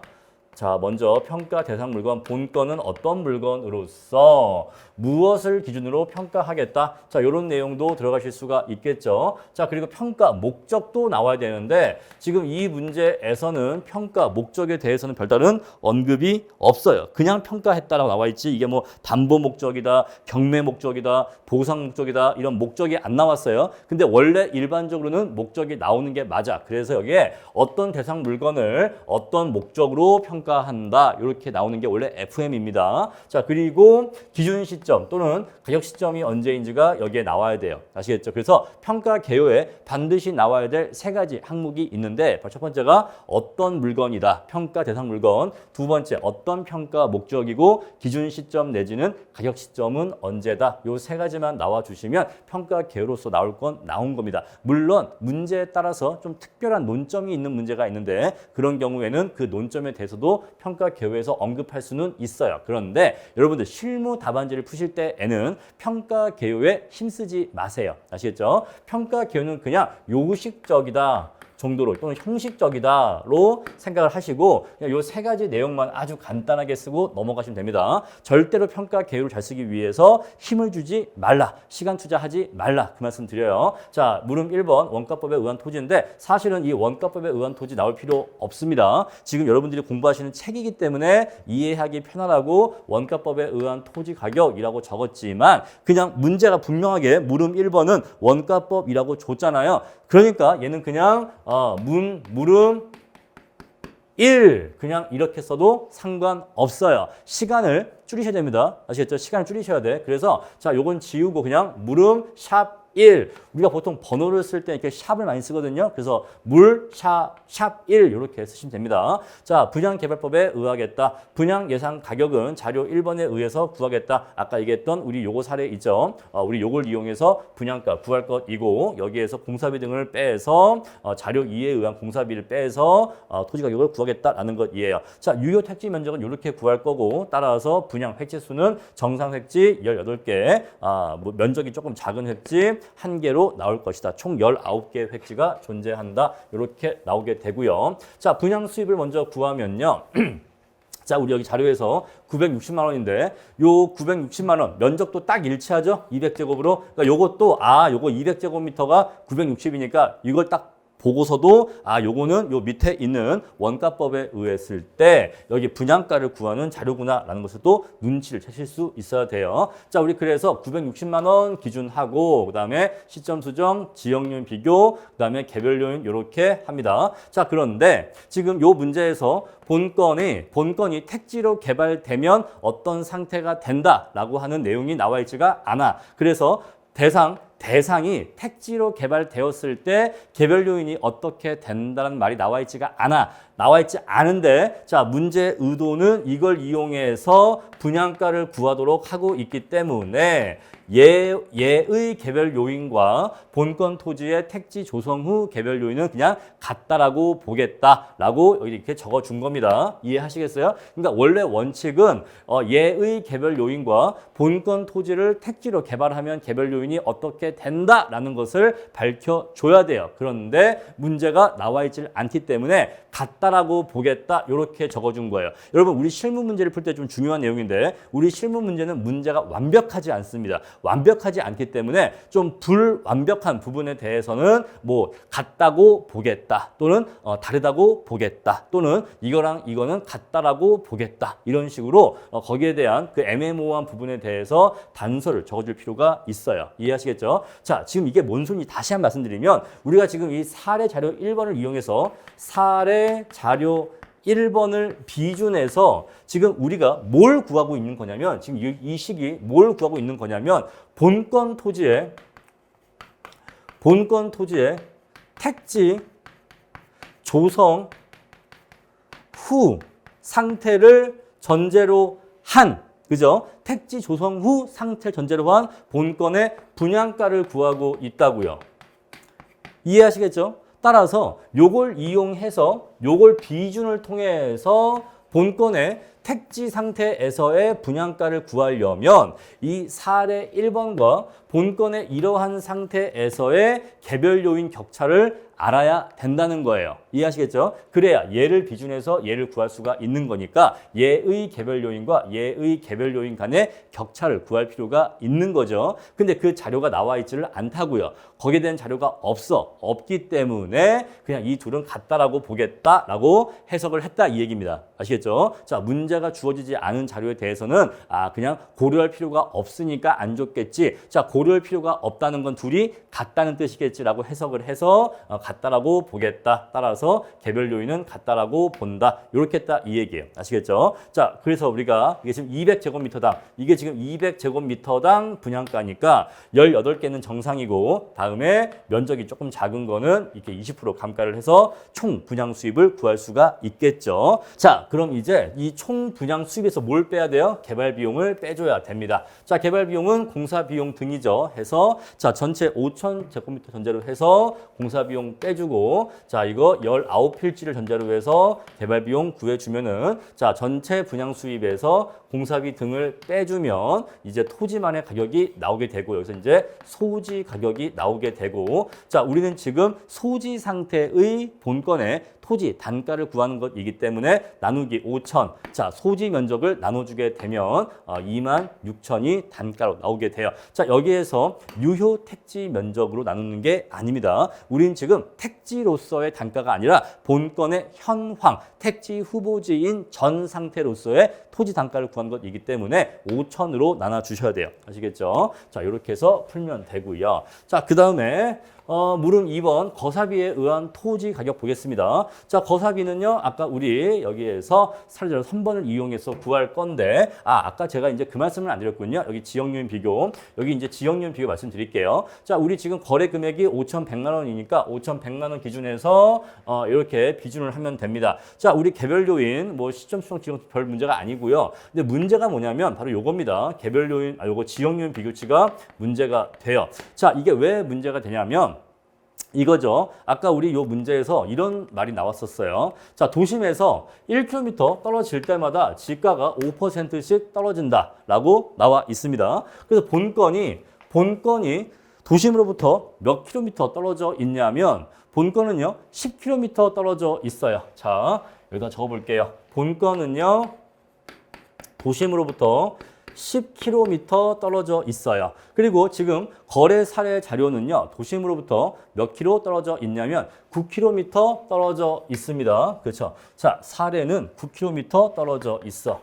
자, 먼저 평가 대상 물건, 본건은 어떤 물건으로서 무엇을 기준으로 평가하겠다. 자, 이런 내용도 들어가실 수가 있겠죠. 자, 그리고 평가 목적도 나와야 되는데 지금 이 문제에서는 평가 목적에 대해서는 별다른 언급이 없어요. 그냥 평가했다라고 나와 있지 이게 뭐 담보 목적이다, 경매 목적이다, 보상 목적이다 이런 목적이 안 나왔어요. 근데 원래 일반적으로는 목적이 나오는 게 맞아. 그래서 여기에 어떤 대상 물건을 어떤 목적으로 평가한다 이렇게 나오는 게 원래 FM입니다. 자, 그리고 기준 시점 또는 가격 시점이 언제인지가 여기에 나와야 돼요. 아시겠죠? 그래서 평가 개요에 반드시 나와야 될 세 가지 항목이 있는데 첫 번째가 어떤 물건이다. 평가 대상 물건. 두 번째 어떤 평가 목적이고 기준 시점 내지는 가격 시점은 언제다. 요 세 가지만 나와주시면 평가 개요로서 나올 건 나온 겁니다. 물론 문제에 따라서 좀 특별한 논점이 있는 문제가 있는데 그런 경우에는 그 논점에 대해서도 평가 개요에서 언급할 수는 있어요. 그런데 여러분들 실무 답안지를 푸실 때에는 평가 개요에 힘쓰지 마세요. 아시겠죠? 평가 개요는 그냥 요식적이다 정도로 또는 형식적이다로 생각을 하시고 요 세 가지 내용만 아주 간단하게 쓰고 넘어가시면 됩니다. 절대로 평가 개요를 잘 쓰기 위해서 힘을 주지 말라. 시간 투자하지 말라. 그 말씀 드려요. 자, 물음 1번 원가법에 의한 토지인데 사실은 이 원가법에 의한 토지 나올 필요 없습니다. 지금 여러분들이 공부하시는 책이기 때문에 이해하기 편하라고 원가법에 의한 토지 가격이라고 적었지만 그냥 문제가 분명하게 물음 1번은 원가법이라고 줬잖아요. 그러니까 얘는 그냥 물음 1 그냥 이렇게 써도 상관없어요. 시간을 줄이셔야 됩니다. 아시겠죠? 시간을 줄이셔야 돼. 그래서 자, 요건 지우고 그냥 물음 샵 1. 우리가 보통 번호를 쓸 때 이렇게 샵을 많이 쓰거든요. 그래서 샵 1 이렇게 쓰시면 됩니다. 자, 분양개발법에 의하겠다. 분양 예상 가격은 자료 1번에 의해서 구하겠다. 아까 얘기했던 우리 요거 사례 있죠. 우리 요걸 이용해서 분양가 구할 것이고 여기에서 공사비 등을 빼서 자료 2에 의한 공사비를 빼서 토지 가격을 구하겠다라는 것이에요. 자, 유효 택지 면적은 이렇게 구할 거고 따라서 분양 획지 수는 정상 획지 18개, 뭐 면적이 조금 작은 획지 1개로 나올 것이다. 총 19개의 획지가 존재한다. 이렇게 나오게 되고요. 자, 분양 수입을 먼저 구하면요. 자, 우리 여기 자료에서 960만 원인데 요 960만 원 면적도 딱 일치하죠? 200제곱으로. 그러니까 요것도 요거 200제곱미터가 960이니까 이걸 딱 보고서도 요거는 요 밑에 있는 원가법에 의했을 때 여기 분양가를 구하는 자료구나라는 것을 또 눈치를 채실 수 있어야 돼요. 자, 우리 그래서 960만 원 기준하고 그다음에 시점 수정, 지역요인 비교, 그다음에 개별 요인 이렇게 합니다. 자, 그런데 지금 요 문제에서 본건이 택지로 개발되면 어떤 상태가 된다라고 하는 내용이 나와 있지가 않아. 그래서 대상이 택지로 개발되었을 때 개별 요인이 어떻게 된다는 말이 나와 있지가 않아. 나와 있지 않은데 자 문제의 의도는 이걸 이용해서 분양가를 구하도록 하고 있기 때문에 예의 개별 요인과 본건 토지의 택지 조성 후 개별 요인은 그냥 같다라고 보겠다라고 여기 이렇게 적어준 겁니다. 이해하시겠어요? 그러니까 원래 원칙은 예의 개별 요인과 본건 토지를 택지로 개발하면 개별 요인이 어떻게 된다라는 것을 밝혀줘야 돼요. 그런데 문제가 나와 있지 않기 때문에 같다라고 보겠다 이렇게 적어준 거예요. 여러분 우리 실무 문제를 풀 때 좀 중요한 내용인데 우리 실무 문제는 문제가 완벽하지 않습니다. 완벽하지 않기 때문에 좀 불완벽한 부분에 대해서는 뭐 같다고 보겠다 또는 다르다고 보겠다 또는 이거랑 이거는 같다라고 보겠다 이런 식으로 거기에 대한 그 애매모호한 부분에 대해서 단서를 적어줄 필요가 있어요. 이해하시겠죠? 자, 지금 이게 뭔 소리인지 다시 한번 말씀드리면 우리가 지금 이 사례 자료 1번을 이용해서 사례 자료 1번을 비준해서 지금 우리가 뭘 구하고 있는 거냐면 지금 이 시기 뭘 구하고 있는 거냐면 본건 토지의 택지 조성 후 상태를 전제로 한 그죠? 택지 조성 후 상태를 전제로 한 본건의 분양가를 구하고 있다고요. 이해하시겠죠? 따라서 요걸 이용해서 요걸 비준을 통해서 본건의 택지 상태에서의 분양가를 구하려면 이 사례 1번과 본건의 이러한 상태에서의 개별 요인 격차를 알아야 된다는 거예요. 이해하시겠죠? 그래야 얘를 비준해서 얘를 구할 수가 있는 거니까 얘의 개별 요인과 얘의 개별 요인 간의 격차를 구할 필요가 있는 거죠. 근데 그 자료가 나와 있지를 않다고요. 거기에 대한 자료가 없기 때문에 그냥 이 둘은 같다라고 보겠다라고 해석을 했다 이 얘기입니다. 아시겠죠? 자, 문제가 주어지지 않은 자료에 대해서는 그냥 고려할 필요가 없으니까 안 줬겠지. 자, 고려할 필요가 없다는 건 둘이 같다는 뜻이겠지라고 해석을 해서 같다라고 보겠다. 따라서 개별 요인은 같다라고 본다. 이렇게 했다 이 얘기예요. 아시겠죠? 자, 그래서 우리가 이게 지금 200제곱미터당 이게 지금 200제곱미터당 분양가니까 18개는 정상이고 다음에 면적이 조금 작은 거는 이렇게 20% 감가를 해서 총 분양 수입을 구할 수가 있겠죠. 자, 그럼 이제 이 총 분양 수입에서 뭘 빼야 돼요? 개발 비용을 빼줘야 됩니다. 자, 개발 비용은 공사 비용 등이죠. 해서 자, 전체 5,000제곱미터 전제로 해서 공사 비용 빼주고 자, 이거 19필지를 전제로 해서 개발 비용 구해주면은 자, 전체 분양 수입에서 공사비 등을 빼주면 이제 토지만의 가격이 나오게 되고 여기서 이제 소지 가격이 나오게 되고 자, 우리는 지금 소지 상태의 본건의 토지 단가를 구하는 것이기 때문에 나누기 5천. 자, 소지 면적을 나눠주게 되면 26,000이 단가로 나오게 돼요. 자, 여기에서 유효 택지 면적으로 나누는 게 아닙니다. 우린 지금 택지로서의 단가가 아니라 본건의 현황, 택지 후보지인 전 상태로서의 토지 단가를 구한 것이기 때문에 5천으로 나눠주셔야 돼요. 아시겠죠? 자, 이렇게 해서 풀면 되고요. 자, 그 다음에 물음 2번 거사비에 의한 토지 가격 보겠습니다. 자, 거사비는요, 아까 우리 여기에서 사례자료 3번을 이용해서 구할 건데, 아까 제가 이제 그 말씀을 안 드렸군요. 여기 지역요인 비교, 여기 이제 지역요인 비교 말씀드릴게요. 자, 우리 지금 거래 금액이 5,100만 원이니까 5,100만 원 기준에서 이렇게 비준을 하면 됩니다. 자, 우리 개별 요인, 뭐 시점 수정 지역 별 문제가 아니고요. 근데 문제가 뭐냐면 바로 요겁니다. 개별 요인, 요거 지역요인 비교치가 문제가 돼요. 자, 이게 왜 문제가 되냐면 이거죠. 아까 우리 요 문제에서 이런 말이 나왔었어요. 자, 도심에서 1km 떨어질 때마다 지가가 5%씩 떨어진다라고 나와 있습니다. 그래서 본건이 도심으로부터 몇 킬로미터 떨어져 있냐면 본건은요 10km 떨어져 있어요. 자, 여기다 적어볼게요. 본건은요 도심으로부터 10km 떨어져 있어요. 그리고 지금 거래 사례 자료는요. 도심으로부터 몇 킬로 떨어져 있냐면 9km 떨어져 있습니다. 그렇죠? 자, 사례는 9km 떨어져 있어.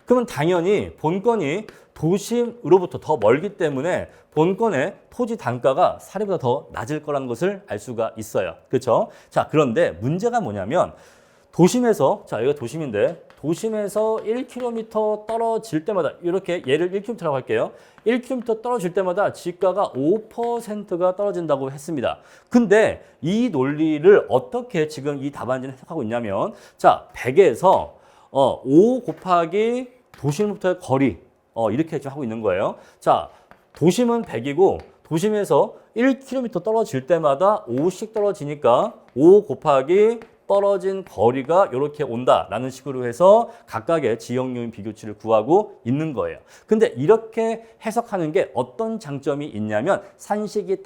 그러면 당연히 본건이 도심으로부터 더 멀기 때문에 본건의 토지 단가가 사례보다 더 낮을 거라는 것을 알 수가 있어요. 그렇죠? 자, 그런데 문제가 뭐냐면 도심에서, 자, 여기가 도심인데, 도심에서 1km 떨어질 때마다, 이렇게 얘를 1km라고 할게요. 1km 떨어질 때마다 지가가 5%가 떨어진다고 했습니다. 근데 이 논리를 어떻게 지금 이 답안지는 해석하고 있냐면, 자, 100에서 5 곱하기 도심부터의 거리, 이렇게 지금 하고 있는 거예요. 자, 도심은 100이고, 도심에서 1km 떨어질 때마다 5씩 떨어지니까 5 곱하기 떨어진 거리가 이렇게 온다라는 식으로 해서 각각의 지역요인 비교치를 구하고 있는 거예요. 근데 이렇게 해석하는 게 어떤 장점이 있냐면 산식이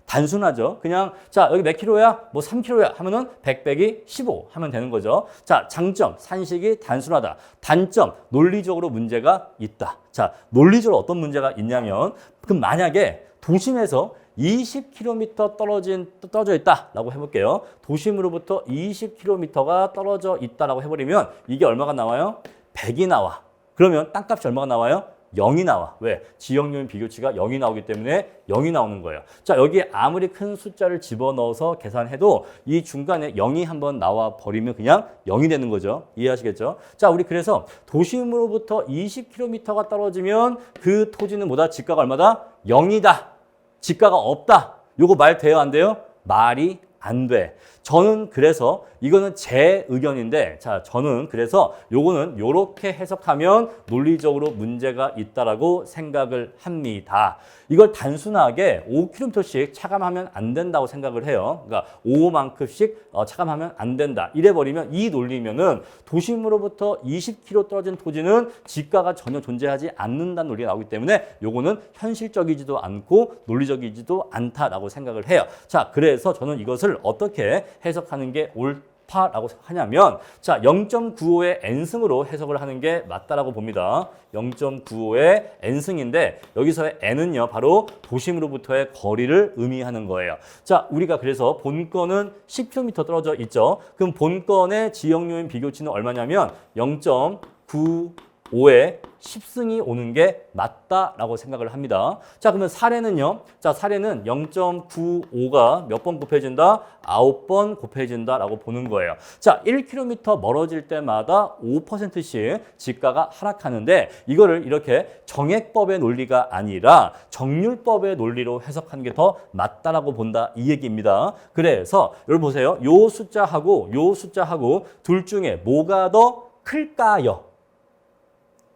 단순하죠. 그냥 자 여기 몇 킬로야? 뭐 3킬로야 하면은 100 빼기 15 하면 되는 거죠. 자 장점 산식이 단순하다. 단점 논리적으로 문제가 있다. 자 논리적으로 어떤 문제가 있냐면 그럼 만약에 도심에서 20km 떨어져 있다라고 해볼게요. 도심으로부터 20km가 떨어져 있다라고 해버리면 이게 얼마가 나와요? 100이 나와. 그러면 땅값이 얼마가 나와요? 0이 나와. 왜? 지역요인 비교치가 0이 나오기 때문에 0이 나오는 거예요. 자, 여기에 아무리 큰 숫자를 집어넣어서 계산해도 이 중간에 0이 한번 나와 버리면 그냥 0이 되는 거죠. 이해하시겠죠? 자, 우리 그래서 도심으로부터 20km가 떨어지면 그 토지는 뭐다? 지가가 얼마다? 0이다. 지가가 없다. 요거 말 돼요? 안 돼요? 말이 안 돼. 저는 그래서 이거는 제 의견인데 자 저는 그래서 요거는 요렇게 해석하면 논리적으로 문제가 있다라고 생각을 합니다. 이걸 단순하게 5km씩 차감하면 안 된다고 생각을 해요. 그러니까 5만큼씩 차감하면 안 된다. 이래버리면 이 논리면은 도심으로부터 20km 떨어진 토지는 지가가 전혀 존재하지 않는다는 논리가 나오기 때문에 요거는 현실적이지도 않고 논리적이지도 않다라고 생각을 해요. 자 그래서 저는 이것을 어떻게 해석하는 게 옳다라고 하냐면 자 0.95의 n승으로 해석을 하는 게 맞다라고 봅니다. 0.95의 n승인데 여기서의 n은요 바로 도심으로부터의 거리를 의미하는 거예요. 자 우리가 그래서 본건은 10km 떨어져 있죠. 그럼 본건의 지역요인 비교치는 얼마냐면 0.95의 10승이 오는 게 맞다라고 생각을 합니다. 자, 그러면 사례는요. 자, 사례는 0.95가 몇 번 곱해진다? 9번 곱해진다라고 보는 거예요. 자, 1km 멀어질 때마다 5%씩 지가가 하락하는데 이거를 이렇게 정액법의 논리가 아니라 정률법의 논리로 해석하는 게 더 맞다라고 본다 이 얘기입니다. 그래서 여러분 보세요. 요 숫자하고 둘 중에 뭐가 더 클까요?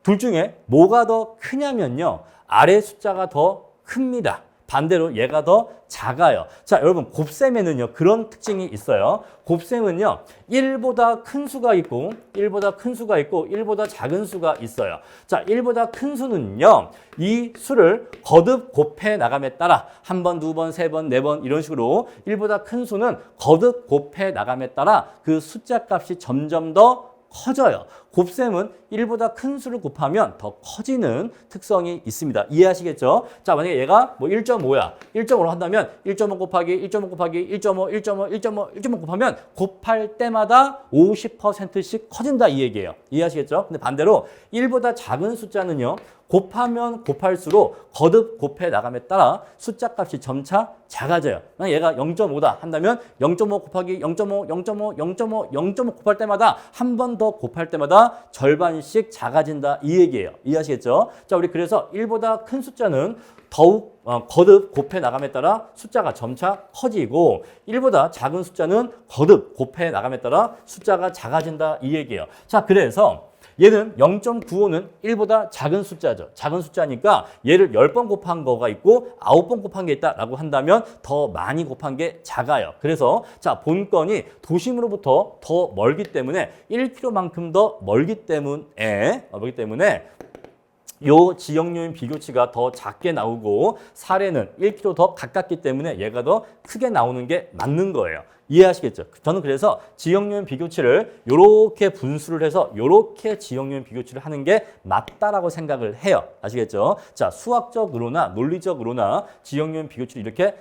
둘 중에 뭐가 더 크냐면요. 아래 숫자가 더 큽니다. 반대로 얘가 더 작아요. 자, 여러분 곱셈에는요. 그런 특징이 있어요. 곱셈은요. 1보다 큰 수가 있고 1보다 작은 수가 있어요. 자, 1보다 큰 수는요. 이 수를 거듭 곱해 나감에 따라 한 번, 두 번, 세 번, 네 번 이런 식으로 1보다 큰 수는 거듭 곱해 나감에 따라 그 숫자 값이 점점 더 커져요. 곱셈은 1보다 큰 수를 곱하면 더 커지는 특성이 있습니다. 이해하시겠죠? 자, 만약에 얘가 뭐 1.5야. 1.5로 한다면 1.5 곱하기 1.5 곱하기 1.5 곱하면 곱할 때마다 50%씩 커진다 이 얘기예요. 이해하시겠죠? 근데 반대로 1보다 작은 숫자는요. 곱하면 곱할수록 거듭 곱해 나감에 따라 숫자 값이 점차 작아져요. 얘가 0.5다 한다면 0.5 곱하기 0.5 곱할 때마다 한 번 더 곱할 때마다 절반씩 작아진다 이 얘기예요. 이해하시겠죠? 자, 우리 그래서 1보다 큰 숫자는 더욱 거듭 곱해 나감에 따라 숫자가 점차 커지고 1보다 작은 숫자는 거듭 곱해 나감에 따라 숫자가 작아진다 이 얘기예요. 자, 그래서 얘는 0.95는 1보다 작은 숫자죠. 작은 숫자니까 얘를 10번 곱한 거가 있고 9번 곱한 게 있다라고 한다면 더 많이 곱한 게 작아요. 그래서 자 본건이 도심으로부터 더 멀기 때문에 1km만큼 더 멀기 때문에 요 지역요인 비교치가 더 작게 나오고 사례는 1km 더 가깝기 때문에 얘가 더 크게 나오는 게 맞는 거예요. 이해하시겠죠? 저는 그래서 지역요인 비교치를 요렇게 분수를 해서 요렇게 지역요인 비교치를 하는 게 맞다라고 생각을 해요. 아시겠죠? 자, 수학적으로나 논리적으로나 지역요인 비교치를 이렇게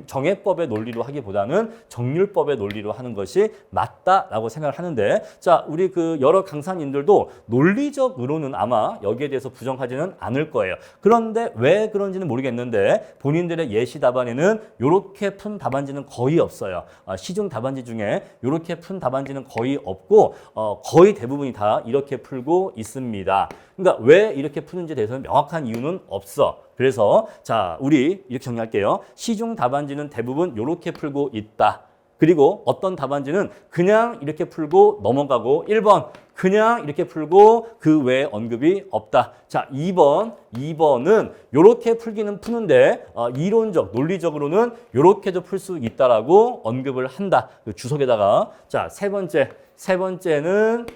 정액법의 논리로 하기보다는 정률법의 논리로 하는 것이 맞다라고 생각을 하는데 자, 우리 그 여러 강사님들도 논리적으로는 아마 여기에 대해서 부정하지는 않을 거예요. 그런데 왜 그런지는 모르겠는데 본인들의 예시 답안에는 요렇게 푼 답안지는 거의 없어요. 시중 답안지 중에 이렇게 푼 답안지는 거의 없고 거의 대부분이 다 이렇게 풀고 있습니다. 그러니까 왜 이렇게 푸는지에 대해서는 명확한 이유는 없어. 그래서 자, 우리 이렇게 정리할게요. 시중 답안지는 대부분 이렇게 풀고 있다. 그리고 어떤 답안지는 그냥 이렇게 풀고 넘어가고 1번 그냥 이렇게 풀고 그 외에 언급이 없다. 자, 2번은 이렇게 풀기는 푸는데 이론적, 논리적으로는 이렇게도 풀 수 있다라고 언급을 한다. 그 주석에다가 자, 세 번째는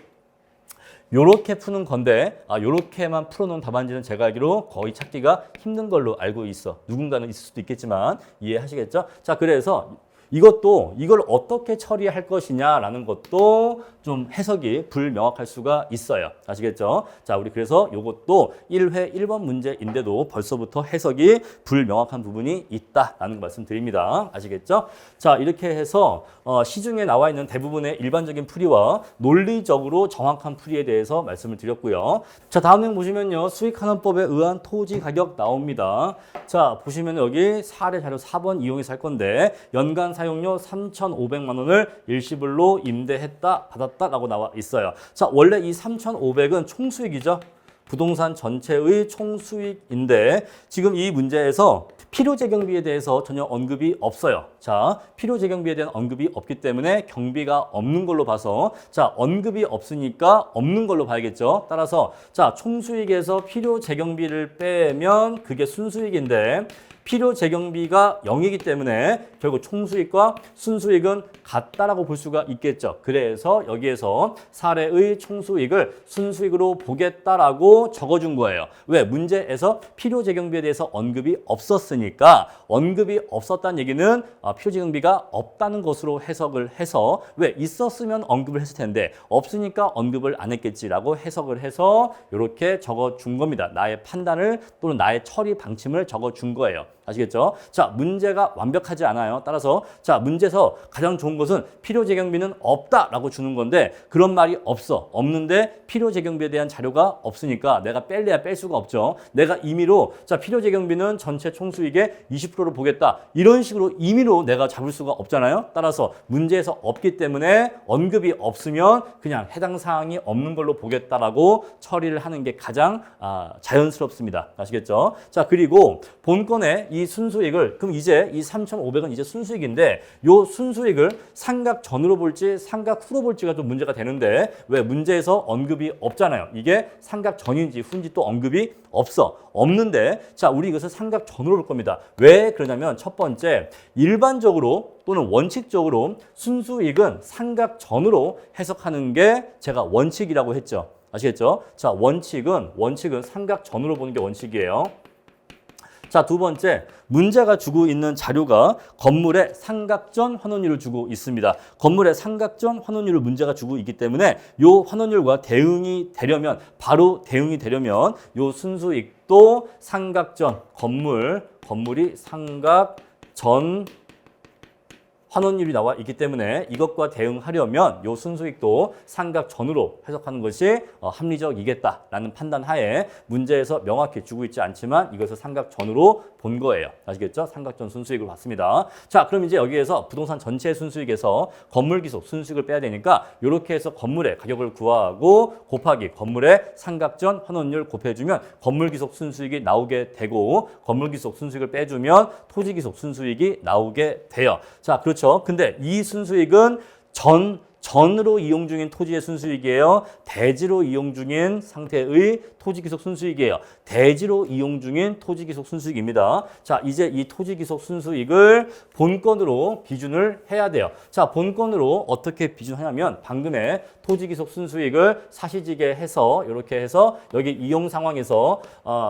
요렇게 푸는 건데 요렇게만 풀어놓은 답안지는 제가 알기로 거의 찾기가 힘든 걸로 알고 있어. 누군가는 있을 수도 있겠지만 이해하시겠죠? 자, 그래서 이걸 어떻게 처리할 것이냐라는 것도 좀 해석이 불명확할 수가 있어요. 아시겠죠? 자, 우리 그래서 이것도 1회 1번 문제인데도 벌써부터 해석이 불명확한 부분이 있다라는 거 말씀드립니다. 아시겠죠? 자, 이렇게 해서 시중에 나와 있는 대부분의 일반적인 풀이와 논리적으로 정확한 풀이에 대해서 말씀을 드렸고요. 자, 다음 내용 보시면요. 수익환원법에 의한 토지 가격 나옵니다. 자, 보시면 여기 사례 자료 4번 이용해서 할 건데 연간 사용료 3,500만 원을 일시불로 임대했다, 받았다라고 나와 있어요. 자, 원래 이 3,500은 총수익이죠. 부동산 전체의 총수익인데 지금 이 문제에서 필요재경비에 대해서 전혀 언급이 없어요. 자, 필요재경비에 대한 언급이 없기 때문에 경비가 없는 걸로 봐서 자, 언급이 없으니까 없는 걸로 봐야겠죠. 따라서 자, 총수익에서 필요재경비를 빼면 그게 순수익인데 필요재경비가 0이기 때문에 결국 총수익과 순수익은 같다라고 볼 수가 있겠죠. 그래서 여기에서 사례의 총수익을 순수익으로 보겠다라고 적어준 거예요. 왜? 문제에서 필요재경비에 대해서 언급이 없었으니까 언급이 없었다는 얘기는 필요재경비가 없다는 것으로 해석을 해서 왜? 있었으면 언급을 했을 텐데 없으니까 언급을 안 했겠지라고 해석을 해서 이렇게 적어준 겁니다. 나의 판단을 또는 나의 처리 방침을 적어준 거예요. 아시겠죠? 자, 문제가 완벽하지 않아요. 따라서 자, 문제에서 가장 좋은 것은 필요재경비는 없다라고 주는 건데 그런 말이 없어. 없는데 필요재경비에 대한 자료가 없으니까 내가 뺄래야 뺄 수가 없죠. 내가 임의로 자, 필요재경비는 전체 총수익의 20%를 보겠다. 이런 식으로 임의로 내가 잡을 수가 없잖아요. 따라서 문제에서 없기 때문에 언급이 없으면 그냥 해당 사항이 없는 걸로 보겠다라고 처리를 하는 게 가장 자연스럽습니다. 아시겠죠? 자, 그리고 본건에 이 순수익을 그럼 이제 이 3,500은 이제 순수익인데 요 순수익을 상각 전으로 볼지 상각 후로 볼지가 좀 문제가 되는데 왜 문제에서 언급이 없잖아요. 이게 상각 전인지 후인지 또 언급이 없는데 자, 우리 이것을 상각 전으로 볼 겁니다. 왜 그러냐면 첫 번째 일반적으로 또는 원칙적으로 순수익은 상각 전으로 해석하는 게 제가 원칙이라고 했죠. 아시겠죠? 자, 원칙은 상각 전으로 보는 게 원칙이에요. 자, 두 번째, 문제가 주고 있는 자료가 건물의 상각전 환원율을 주고 있습니다. 건물의 상각전 환원율을 문제가 주고 있기 때문에 요 환원율과 바로 대응이 되려면 요 순수익도 상각전, 건물이 상각전 환원율이 나와 있기 때문에 이것과 대응하려면 요 순수익도 상각전으로 해석하는 것이 합리적이겠다라는 판단 하에 문제에서 명확히 주고 있지 않지만 이것을 상각전으로 본 거예요. 아시겠죠? 상각전 순수익을 봤습니다. 자, 그럼 이제 여기에서 부동산 전체 순수익에서 건물 기속 순수익을 빼야 되니까 이렇게 해서 건물의 가격을 구하고 곱하기 건물의 상각전 환원율 곱해주면 건물 기속 순수익이 나오게 되고 건물 기속 순수익을 빼주면 토지 기속 순수익이 나오게 돼요. 자, 그렇죠. 근데 이 순수익은 전으로 이용 중인 토지의 순수익이에요. 대지로 이용 중인 상태의 토지기속 순수익이에요. 대지로 이용 중인 토지기속 순수익입니다. 자, 이제 이 토지기속 순수익을 본건으로 기준을 해야 돼요. 자, 본건으로 어떻게 기준하냐면 방금의 토지기속 순수익을 사시지게 해서 이렇게 해서 여기 이용 상황에서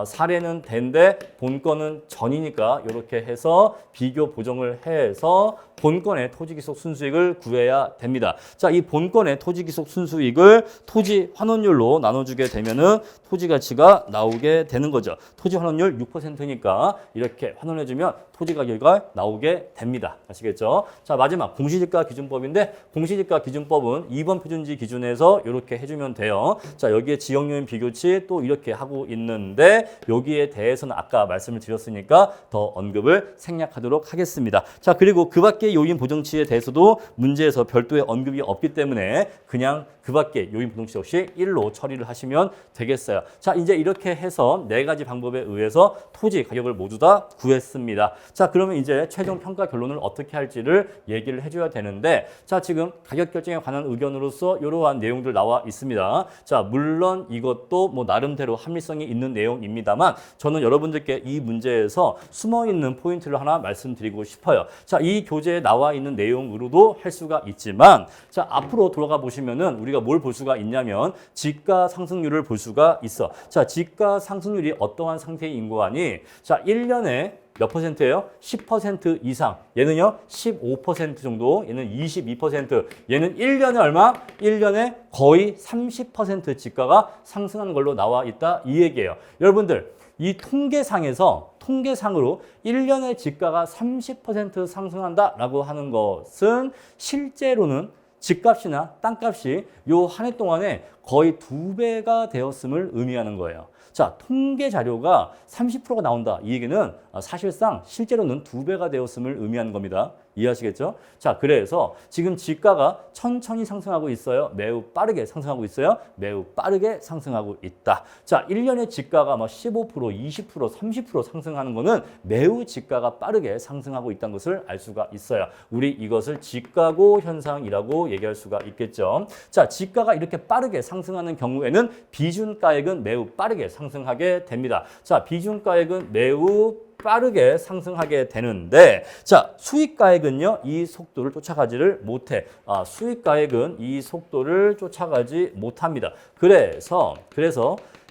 사례는 된데 본건은 전이니까 이렇게 해서 비교 보정을 해서 본건의 토지기속 순수익을 구해야 됩니다. 자, 자, 이 본건의 토지기속 순수익을 토지 환원율로 나눠주게 되면은 토지 가치가 나오게 되는 거죠. 토지 환원율 6%니까 이렇게 환원해주면 토지 가격이 나오게 됩니다. 아시겠죠? 자, 마지막 공시지가 기준법인데 공시지가 기준법은 2번 표준지 기준에서 이렇게 해주면 돼요. 자, 여기에 지역요인 비교치 또 이렇게 하고 있는데 여기에 대해서는 아까 말씀을 드렸으니까 더 언급을 생략하도록 하겠습니다. 자, 그리고 그 밖의 요인 보정치에 대해서도 문제에서 별도의 언급이 없기 때문에 그냥 그 밖에 요인 보정치 없이 1로 처리를 하시면 되겠어요. 자, 이제 이렇게 해서 4가지 방법에 의해서 토지 가격을 모두 다 구했습니다. 자, 그러면 이제 최종 평가 결론을 어떻게 할지를 얘기를 해줘야 되는데 자, 지금 가격 결정에 관한 의견으로서 이러한 내용들 나와 있습니다. 자, 물론 이것도 뭐 나름대로 합리성이 있는 내용입니다만 저는 여러분들께 이 문제에서 숨어있는 포인트를 하나 말씀드리고 싶어요. 자, 이 교재에 나와 있는 내용으로도 할 수가 있지만 자, 앞으로 돌아가 보시면은 우리가 뭘 볼 수가 있냐면 지가 상승률을 볼 수가 있어. 자, 지가 상승률이 어떠한 상태인 거아니? 자, 1년에 몇 퍼센트예요? 10% 이상. 얘는요, 15% 정도. 얘는 22%. 얘는 1년에 얼마? 1년에 거의 30% 지가가 상승하는 걸로 나와 있다. 이 얘기예요. 여러분들, 이 통계상으로 1년에 지가가 30% 상승한다라고 하는 것은 실제로는 집값이나 땅값이 요 한 해 동안에 거의 2배가 되었음을 의미하는 거예요. 자, 통계 자료가 30%가 나온다. 이 얘기는 사실상 실제로는 2배가 되었음을 의미하는 겁니다. 이해하시겠죠? 자, 그래서 지금 지가가 천천히 상승하고 있어요. 매우 빠르게 상승하고 있어요. 매우 빠르게 상승하고 있다. 자, 1년에 지가가 뭐 15%, 20%, 30% 상승하는 거는 매우 지가가 빠르게 상승하고 있다는 것을 알 수가 있어요. 우리 이것을 지가고 현상이라고 얘기할 수가 있겠죠. 자, 지가가 이렇게 빠르게 상승하는 경우에는 비준가액은 매우 빠르게 상승하게 됩니다. 자, 비준가액은 매우 빠르게 상승하게 되는데 자, 수익가액은요 이 속도를 쫓아가지를 못해. 수익가액은 이 속도를 쫓아가지 못합니다. 그래서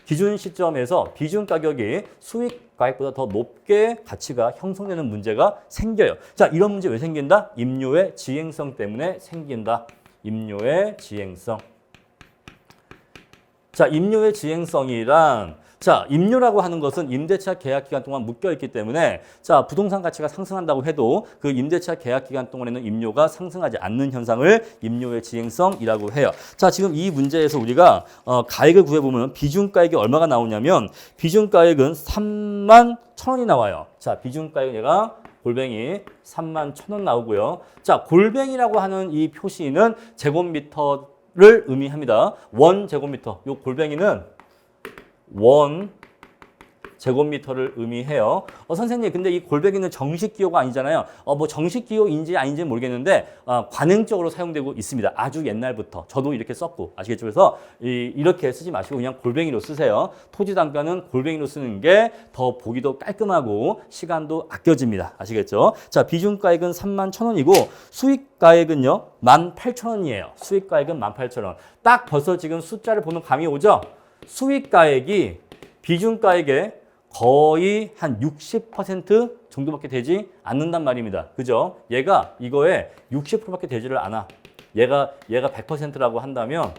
기준 시점에서 비중 가격이 수익 가액보다 더 높게 가치가 형성되는 문제가 생겨요. 자, 이런 문제 왜 생긴다? 임료의 지행성 때문에 생긴다. 임료의 지행성. 자, 임료의 지행성이란 자, 임료라고 하는 것은 임대차 계약 기간 동안 묶여 있기 때문에 자, 부동산 가치가 상승한다고 해도 그 임대차 계약 기간 동안에는 임료가 상승하지 않는 현상을 임료의 지행성이라고 해요. 자, 지금 이 문제에서 우리가 가액을 구해 보면 비중가액이 얼마가 나오냐면 비중가액은 31,000원이 나와요. 자, 비중가액 얘가 골뱅이 31,000원 나오고요. 자, 골뱅이라고 하는 이 표시는 제곱미터를 의미합니다. 원 제곱미터. 요 골뱅이는 원 제곱미터를 의미해요. 선생님, 근데 이 골뱅이는 정식 기호가 아니잖아요. 뭐 정식 기호인지 아닌지는 모르겠는데 관행적으로 사용되고 있습니다. 아주 옛날부터. 저도 이렇게 썼고 아시겠죠? 그래서 이렇게 쓰지 마시고 그냥 골뱅이로 쓰세요. 토지 단가는 골뱅이로 쓰는 게 더 보기도 깔끔하고 시간도 아껴집니다. 아시겠죠? 자, 비중가액은 31,000원이고 수익가액은요 18,000원이에요. 수익가액은 18,000원. 딱 벌써 지금 숫자를 보면 감이 오죠? 수익가액이 비중가액의 거의 한 60% 정도밖에 되지 않는단 말입니다. 그죠? 얘가 이거에 60%밖에 되지를 않아. 얘가 100%라고 한다면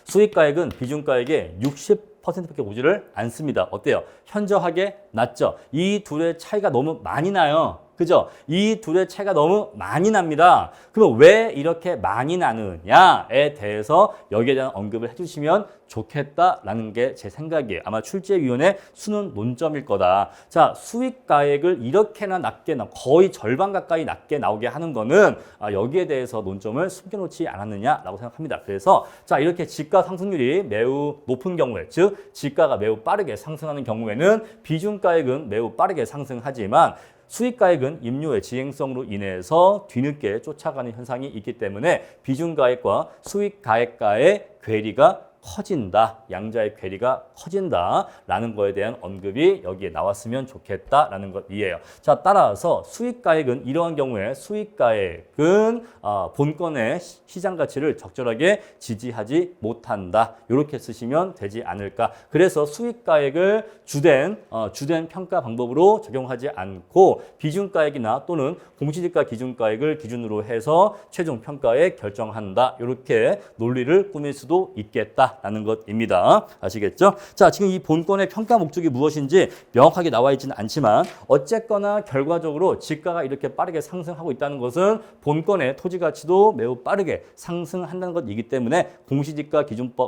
수익가액은 비중가액의 60%밖에 오지를 않습니다. 어때요? 현저하게 낮죠? 이 둘의 차이가 너무 많이 나요. 그죠? 이 둘의 차이가 너무 많이 납니다. 그럼 왜 이렇게 많이 나느냐에 대해서 여기에 대한 언급을 해주시면 좋겠다라는 게 제 생각이에요. 아마 출제위원회 수능 논점일 거다. 자, 수익가액을 이렇게나 낮게 거의 절반 가까이 낮게 나오게 하는 거는 여기에 대해서 논점을 숨겨놓지 않았느냐라고 생각합니다. 그래서 자, 이렇게 지가 상승률이 매우 높은 경우에, 즉 지가가 매우 빠르게 상승하는 경우에는 비중가액은 매우 빠르게 상승하지만 수익가액은 임료의 지행성으로 인해서 뒤늦게 쫓아가는 현상이 있기 때문에 비중가액과 수익가액과의 괴리가 커진다. 양자의 괴리가 커진다라는 거에 대한 언급이 여기에 나왔으면 좋겠다라는 것이에요. 자, 따라서 수익가액은 이러한 경우에 수익가액은 본건의 시장 가치를 적절하게 지지하지 못한다. 이렇게 쓰시면 되지 않을까. 그래서 수익가액을 주된 평가 방법으로 적용하지 않고 비중가액이나 또는 공시지가 기준가액을 기준으로 해서 최종 평가액 결정한다. 이렇게 논리를 꾸밀 수도 있겠다라는 것입니다. 아시겠죠? 자, 지금 이 본건의 평가 목적이 무엇인지 명확하게 나와 있지는 않지만 어쨌거나 결과적으로 지가가 이렇게 빠르게 상승하고 있다는 것은 본건의 토지 가치도 매우 빠르게 상승한다는 것이기 때문에 공시지가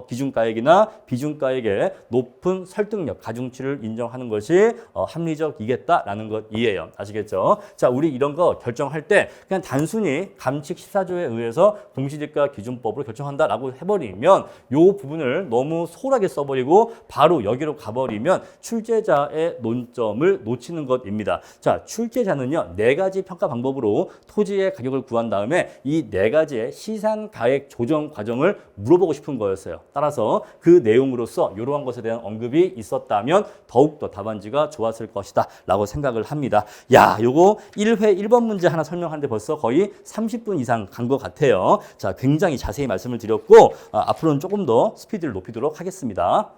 기준가액이나 비중가액의 높은 설득력, 가중치를 인정하는 것이 합리적이겠다라는 것이에요. 아시겠죠? 자, 우리 이런 거 결정할 때 그냥 단순히 감칙 시사조에 의해서 공시지가 기준법으로 결정한다라고 해버리면 요 부분을 너무 소홀하게 써버리고 바로 여기로 가버리면 출제자의 논점을 놓치는 것입니다. 자, 출제자는요, 4가지 평가 방법으로 토지의 가격을 구한 다음에 이 4가지의 시장 가액 조정 과정을 물어보고 싶은 거였어요. 따라서 그 내용으로서 이러한 것에 대한 언급이 있었다면 더욱더 답안지가 좋았을 것이다 라고 생각을 합니다. 야, 요거 1회 1번 문제 하나 설명하는데 벌써 거의 30분 이상 간 것 같아요. 자, 굉장히 자세히 말씀을 드렸고 앞으로는 조금 더 스피드를 높이도록 하겠습니다.